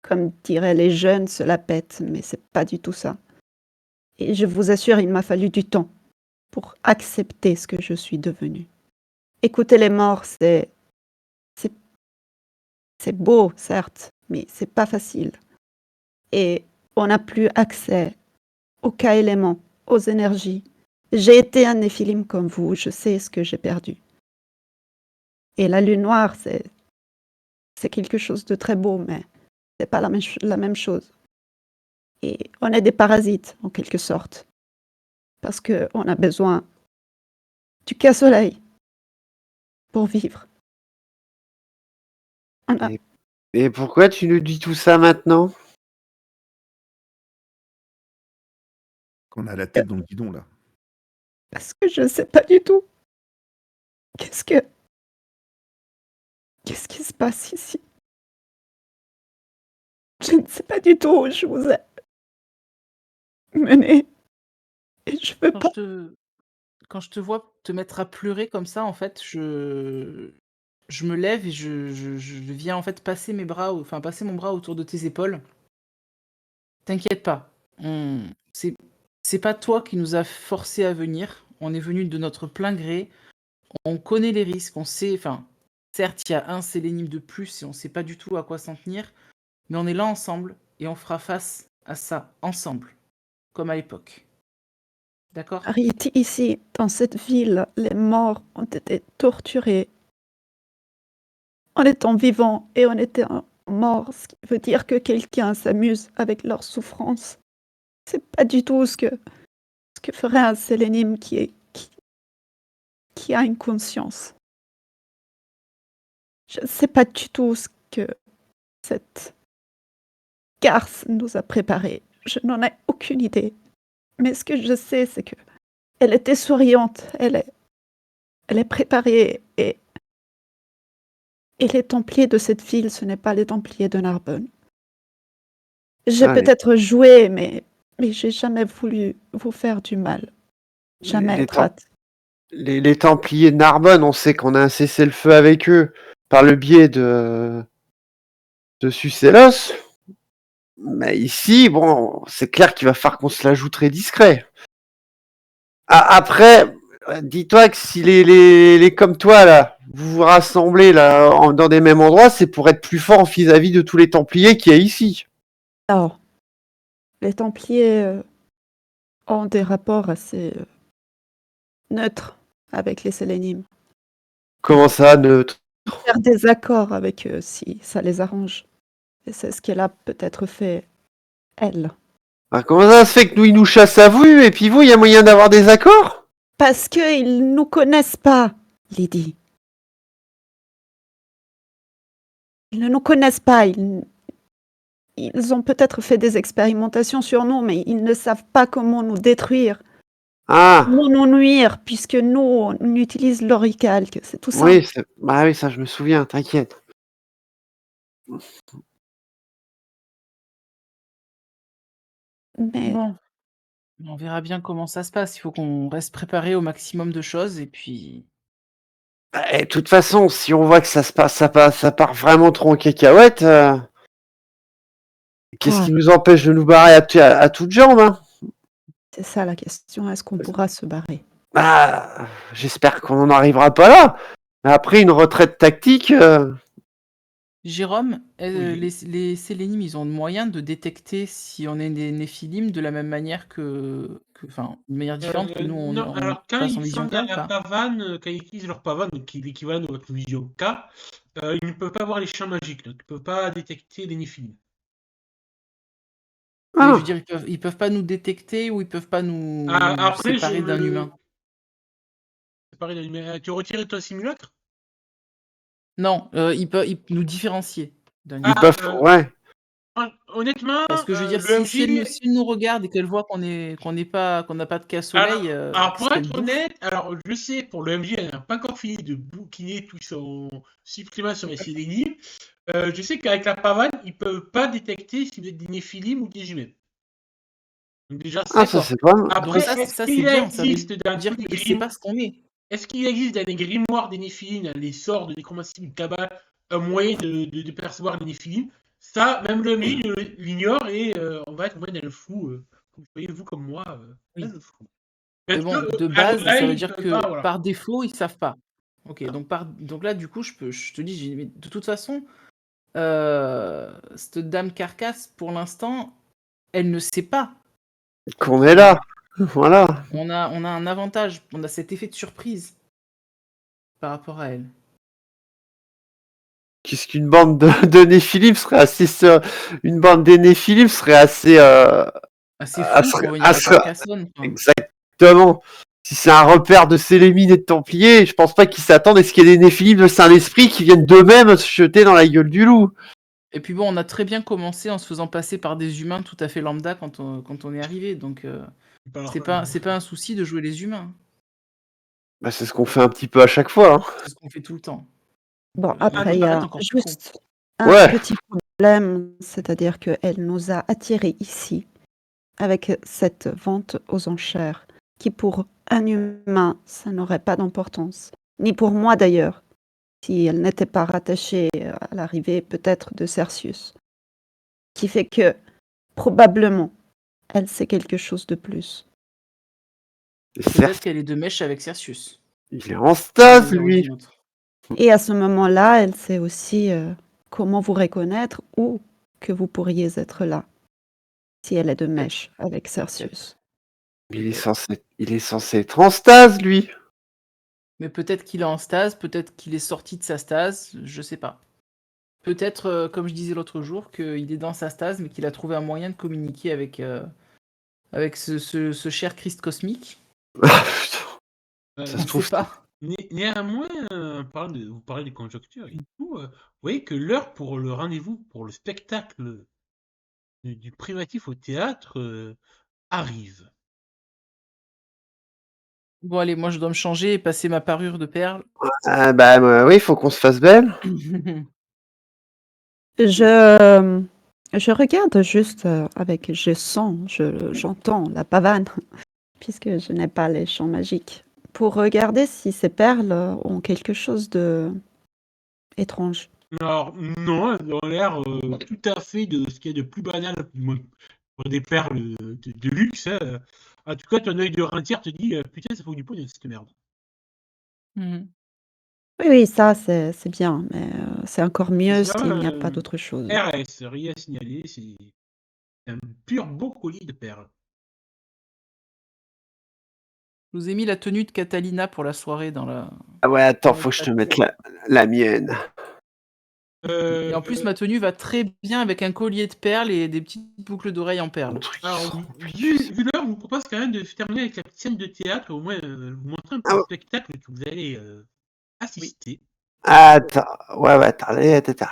comme diraient les jeunes, se la pète, mais c'est pas du tout ça. Et je vous assure, il m'a fallu du temps pour accepter ce que je suis devenue. Écouter les morts, c'est beau, certes, mais c'est pas facile. Et on n'a plus accès aux cas éléments, aux énergies. J'ai été un néphilim comme vous, je sais ce que j'ai perdu. Et la lune noire, c'est quelque chose de très beau, mais c'est pas la même chose. Et on est des parasites, en quelque sorte, parce qu'on a besoin du cas-soleil pour vivre. On a- Et pourquoi tu nous dis tout ça maintenant? Qu'on a la tête dans le guidon, là. Parce que je ne sais pas du tout. Qu'est-ce qui se passe ici? Je ne sais pas du tout où je vous ai mené. Et je veux pas. Quand je te vois te mettre à pleurer comme ça, en fait, je me lève et je viens en fait passer passer mon bras autour de tes épaules. T'inquiète pas, c'est pas toi qui nous a forcés à venir. On est venu de notre plein gré. On connaît les risques, on sait. Enfin, certes, il y a un sélénime de plus et on sait pas du tout à quoi s'en tenir, mais on est là ensemble et on fera face à ça ensemble, comme à l'époque. D'accord? Arrête, ici, dans cette ville, les morts ont été torturés en étant vivants et en étant morts, ce qui veut dire que quelqu'un s'amuse avec leur souffrance. C'est pas du tout ce que ferait un sélénime qui a une conscience. Je ne sais pas du tout ce que cette garce nous a préparé. Je n'en ai aucune idée. Mais ce que je sais, c'est que elle était souriante. Elle est préparée et les Templiers de cette ville, ce n'est pas les Templiers de Narbonne. J'ai Ah, peut-être joué, mais j'ai jamais voulu vous faire du mal. Jamais les, être Tem- les Templiers de Narbonne, on sait qu'on a un cessez-le-feu avec eux par le biais de Sucellos. Mais ici, bon, c'est clair qu'il va falloir qu'on se la joue très discret. Après, dis-toi que si les comme toi, là, vous vous rassemblez là, dans des mêmes endroits, c'est pour être plus fort vis-à-vis de tous les Templiers qu'il y a ici. Alors, les Templiers ont des rapports assez neutres avec les Sélénimes. Comment ça, neutre? Faire des accords avec eux si ça les arrange. Et c'est ce qu'elle a peut-être fait, elle. Ah, comment ça se fait que nous, ils nous chassent à vous, et puis vous, il y a moyen d'avoir des accords? Parce qu'ils ne nous connaissent pas, Lydie. Ils ne nous connaissent pas. Ils ont peut-être fait des expérimentations sur nous, mais ils ne savent pas comment nous détruire, Ah, comment nous nuire, puisque nous, on utilise l'oricalque. C'est tout ça. oui, bah oui, ça je me souviens, t'inquiète. Mais Bon, on verra bien comment ça se passe. Il faut qu'on reste préparé au maximum de choses et puis. Bah, et de toute façon, si on voit que ça part vraiment trop en cacahuète, qu'est-ce Ah. qui nous empêche de nous barrer à toutes jambes, hein? c'est ça la question. Est-ce qu'on pourra se barrer? Bah, j'espère qu'on n'en arrivera pas là. Mais après, une retraite tactique, Jérôme, Oui. les Sélénimes, ils ont le moyen de détecter si on est des Néphilim de la même manière enfin, d'une manière différente que nous, Non, on alors quand passe en ils vision sont K dans ou la pas? pavane, quand ils utilisent leur pavane, qui est l'équivalent de votre vision K, ils ne peuvent pas voir les champs magiques, donc ils ne peuvent pas détecter les Néphilim. Mais je ah, veux dire, ils peuvent pas nous détecter ou ils peuvent pas nous Après, séparer d'un humain. C'est pareil, tu retires ton simulacre? Non, ils peuvent nous différencier d'un ils humain. peuvent, ouais. Honnêtement, Parce que je veux dire, le si elle MJ. nous regarde et qu'elle voit qu'on n'a pas de casse-soleil, Alors, pour qu'est-ce qu'elle être bouffe? honnête, alors je sais, pour le MJ, elle n'a pas encore fini de bouquiner tout son supplément sur les Sélénimes. Je sais qu'avec la pavane, ils peuvent pas détecter si vous êtes des Néphilim ou des humains. Donc déjà, Ah, ça. ça c'est pas mal. Après, Donc ça, est-ce c'est qu'il bien. Ça veut existe dans dire tous les qu'il sait pas grimoires, ce qu'on est. est-ce qu'il existe dans les grimoires des Néphilim, dans les sorts de nécromancie du Cabal, un moyen de percevoir les Néphilim? Ça, même le MJ l'ignore et on va être moins dans le flou. Voyez-vous comme moi, Oui. dans le flou. Mais Parce bon, que, de à base, ça l'oreille, veut ils dire peuvent que pas, voilà. par défaut, ils savent pas. Ok, donc là, du coup, je te dis, mais de toute façon, cette dame carcasse, pour l'instant, elle ne sait pas. Qu'on est là. Voilà. On a un avantage, on a cet effet de surprise par rapport à elle. Qu'est-ce qu'une bande de Néphilim serait assez. Une bande des Néphilim serait assez. Assez fou pour venir à Carcassonne. Quoi. Exactement. Si c'est un repère de Sélémine et de Templiers, je pense pas qu'ils s'attendent à ce qu'il y ait des Néphilim de Saint-Esprit qui viennent d'eux-mêmes se jeter dans la gueule du loup. Et puis bon, on a très bien commencé en se faisant passer par des humains tout à fait lambda quand on est arrivé, donc c'est pas un souci de jouer les humains. Bah, c'est ce qu'on fait un petit peu à chaque fois. Hein. C'est ce qu'on fait tout le temps. Bon, après, il y a encore plus juste con. un Ouais. petit problème, c'est-à-dire qu'elle nous a attirés ici avec cette vente aux enchères, qui pour un humain, ça n'aurait pas d'importance. Ni pour moi d'ailleurs, si elle n'était pas rattachée à l'arrivée peut-être de Cercius. Qui fait que, probablement, elle sait quelque chose de plus. Peut-être qu'elle est de mèche avec Cercius. Il est en stase, lui. Et à ce moment-là, elle sait aussi comment vous reconnaître ou que vous pourriez être là, si elle est de mèche avec Cercius. Il est censé être en stase, lui. Mais peut-être qu'il est en stase, peut-être qu'il est sorti de sa stase, je sais pas. Peut-être, comme je disais l'autre jour, qu'il est dans sa stase, mais qu'il a trouvé un moyen de communiquer avec ce cher Christ cosmique. Ah, putain. On Ça se trouve. Néanmoins, vous parlez des conjonctures et tout, vous voyez que l'heure pour le rendez-vous, pour le spectacle du privatif au théâtre arrive. Bon, allez, moi, je dois me changer et passer ma parure de perles. Ah bah oui, il faut qu'on se fasse belle. Je regarde juste avec, j'entends la pavane, puisque je n'ai pas les champs magiques, pour regarder si ces perles ont quelque chose de étrange. Alors, non, elles ont l'air tout à fait de ce qu'il y a de plus banal pour des perles de luxe. Hein. En tout cas, ton œil de rentière te dit putain, ça faut du pognon cette merde. Mhm. Oui, ça, c'est bien, mais c'est encore mieux Ça, s'il n'y a pas d'autre chose. RS, rien à signaler, c'est un pur beau collier de perles. Je vous ai mis la tenue de Catalina pour la soirée dans la. Ah ouais, attends, dans le faut que je te chat. mette la mienne. Et en plus, ma tenue va très bien avec un collier de perles et des petites boucles d'oreilles en perles. Alors, vu l'heure, je vous propose quand même de terminer avec la petite scène de théâtre, au moins vous montrer un peu Ah le ouais. spectacle que vous allez assister. Attends, ouais, attends.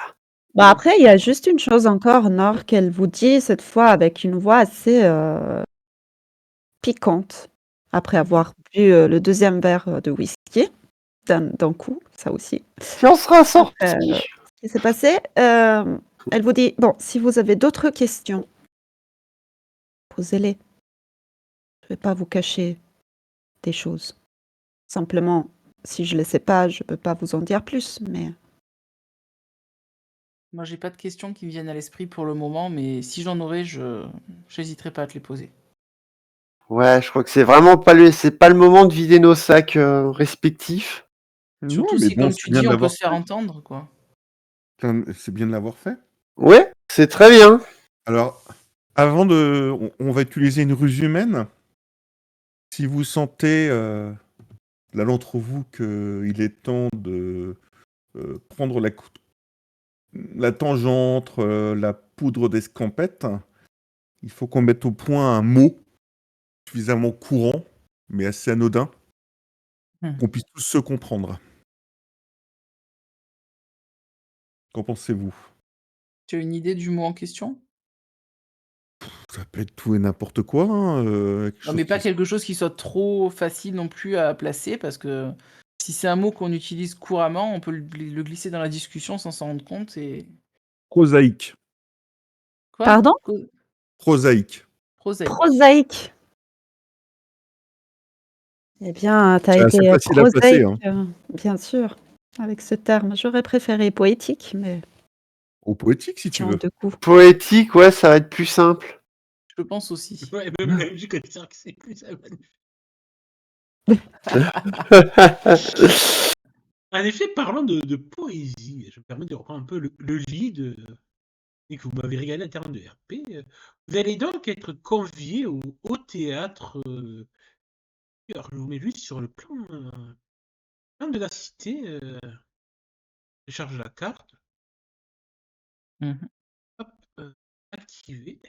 Bon, après, il y a juste une chose encore, Nord, qu'elle vous dit cette fois avec une voix assez piquante, après avoir bu le deuxième verre de whisky d'un coup, ça aussi. Si on sera sorti. Ce qui s'est passé, elle vous dit, bon, si vous avez d'autres questions, posez-les. Je ne vais pas vous cacher des choses. Simplement, si je ne les sais pas, je ne peux pas vous en dire plus, mais... Moi, j'ai pas de questions qui me viennent à l'esprit pour le moment, mais si j'en aurais, j'hésiterai pas à te les poser. Ouais, je crois que c'est vraiment pas c'est pas le moment de vider nos sacs respectifs. Surtout mais si, bon, comme c'est tu bien dis, de on peut l'avoir se faire fait. entendre, quoi. C'est bien de l'avoir fait. Ouais, c'est très bien. Alors, on va utiliser une ruse humaine. Si vous sentez, l'un d'entre vous, qu'il est temps de prendre la tangente, la poudre d'escampette, il faut qu'on mette au point un mot suffisamment courant, mais assez anodin, qu'on puisse tous se comprendre. Qu'en pensez-vous? Tu as une idée du mot en question? Ça peut être tout et n'importe quoi. Hein, Non, mais pas quelque chose qui soit trop facile non plus à placer, parce que si c'est un mot qu'on utilise couramment, on peut le glisser dans la discussion sans s'en rendre compte. Et... Prosaïque. Quoi? Pardon? Prosaïque. Prosaïque. Prosaïque. Eh bien, tu as C'est assez été facile à placer. prosaïque, Hein. bien sûr, avec ce terme. J'aurais préféré poétique, mais Au poétique, si tu tiens, veux. deux coups. Poétique, ouais, ça va être plus simple. Je pense aussi. Ouais, même la musique, c'est sûr que c'est plus ça. En effet, parlant de poésie, je me permets de reprendre un peu le lead et que vous m'avez régalé en termes de RP. Vous allez donc être convié au théâtre. Alors, je vous mets juste sur le plan de la cité. Je charge la carte. Mhm. Hop, activé.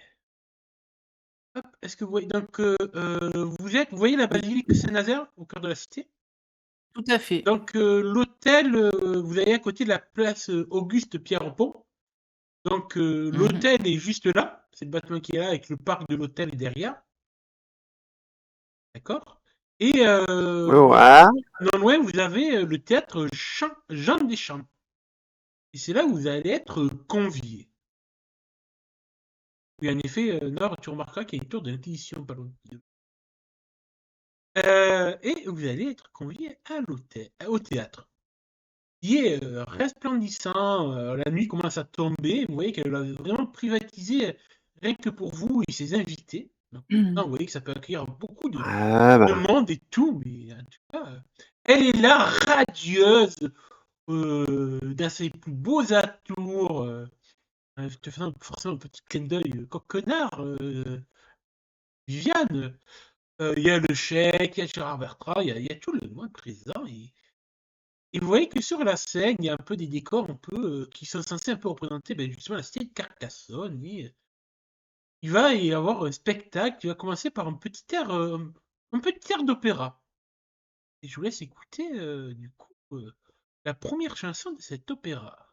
Hop, est-ce que vous voyez donc vous voyez la basilique Saint-Nazaire au cœur de la cité? Tout à fait. Donc l'hôtel, vous allez à côté de la place Auguste Pierrepont. Donc l'hôtel est juste là, c'est le bâtiment qui est là avec le parc de l'hôtel derrière. D'accord? Et Ouais. non loin, vous avez le théâtre Jean Deschamps. Et c'est là où vous allez être convié. Oui, en effet, Nord, tu remarqueras qu'il y a une tour de l'Inquisition pas loin. Et vous allez être convié au théâtre. Qui est resplendissant, la nuit commence à tomber, vous voyez qu'elle l'a vraiment privatisé rien que pour vous et ses invités. Donc, maintenant, vous voyez que ça peut accueillir beaucoup de monde et tout, mais en tout cas, elle est là, radieuse, dans ses plus beaux atours, te faisant forcément un petit clin d'œil coquenard, Viviane. Il y a le chèque, il y a Gérard Bertrand, il y a tout le monde présent. Et vous voyez que sur la scène, il y a un peu des décors un peu, qui sont censés un peu représenter justement la cité de Carcassonne. Et, il va y avoir un spectacle qui va commencer par un petit air d'opéra. Et je vous laisse écouter du coup la première chanson de cet opéra.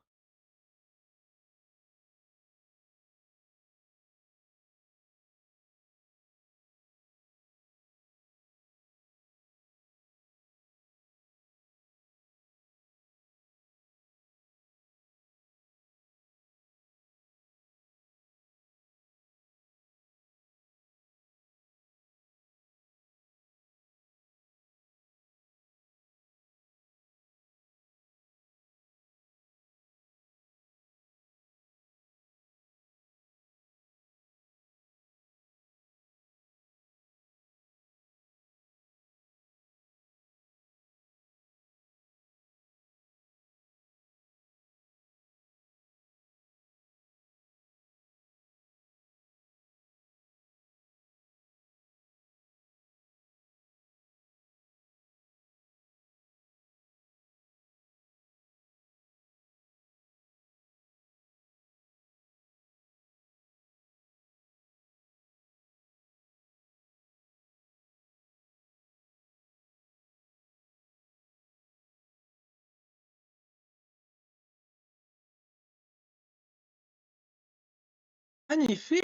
En effet,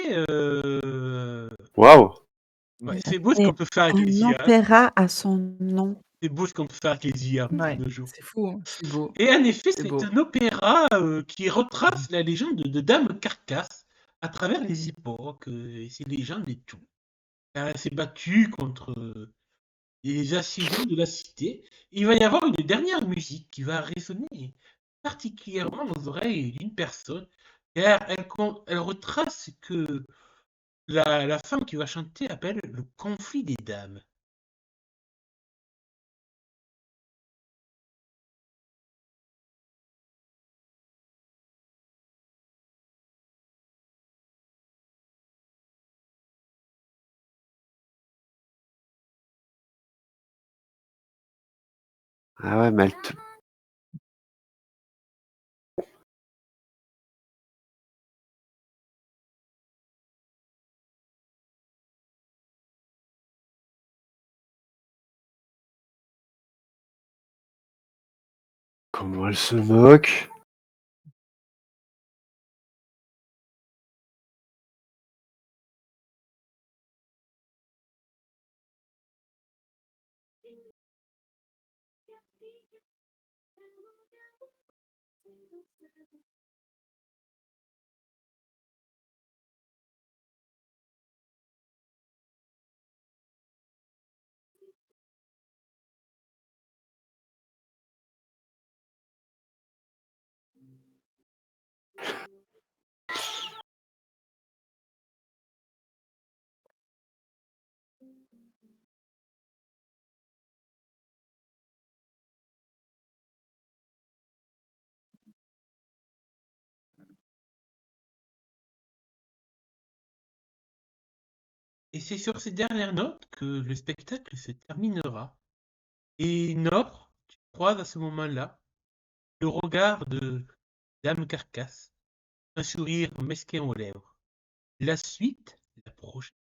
Waouh. ouais, c'est beau ce qu'on peut faire avec les Un IA. opéra à son nom. C'est beau ce qu'on peut faire avec les IA Ouais, de nos jours. c'est fou, hein, c'est beau. Et en effet, C'est c'est beau. un opéra qui retrace la légende de Dame Carcasse à travers les époques et ses légendes et tout. Elle s'est battue contre les assiégeants de la cité. Il va y avoir une dernière musique qui va résonner particulièrement aux oreilles d'une personne, car elle retrace ce que la femme qui va chanter appelle le conflit des dames. Ah ouais, mais comment elle se moque. Et c'est sur ces dernières notes que le spectacle se terminera. Et Nord, tu croises à ce moment-là le regard de Dame Carcasse, un sourire mesquin aux lèvres. La suite, la prochaine.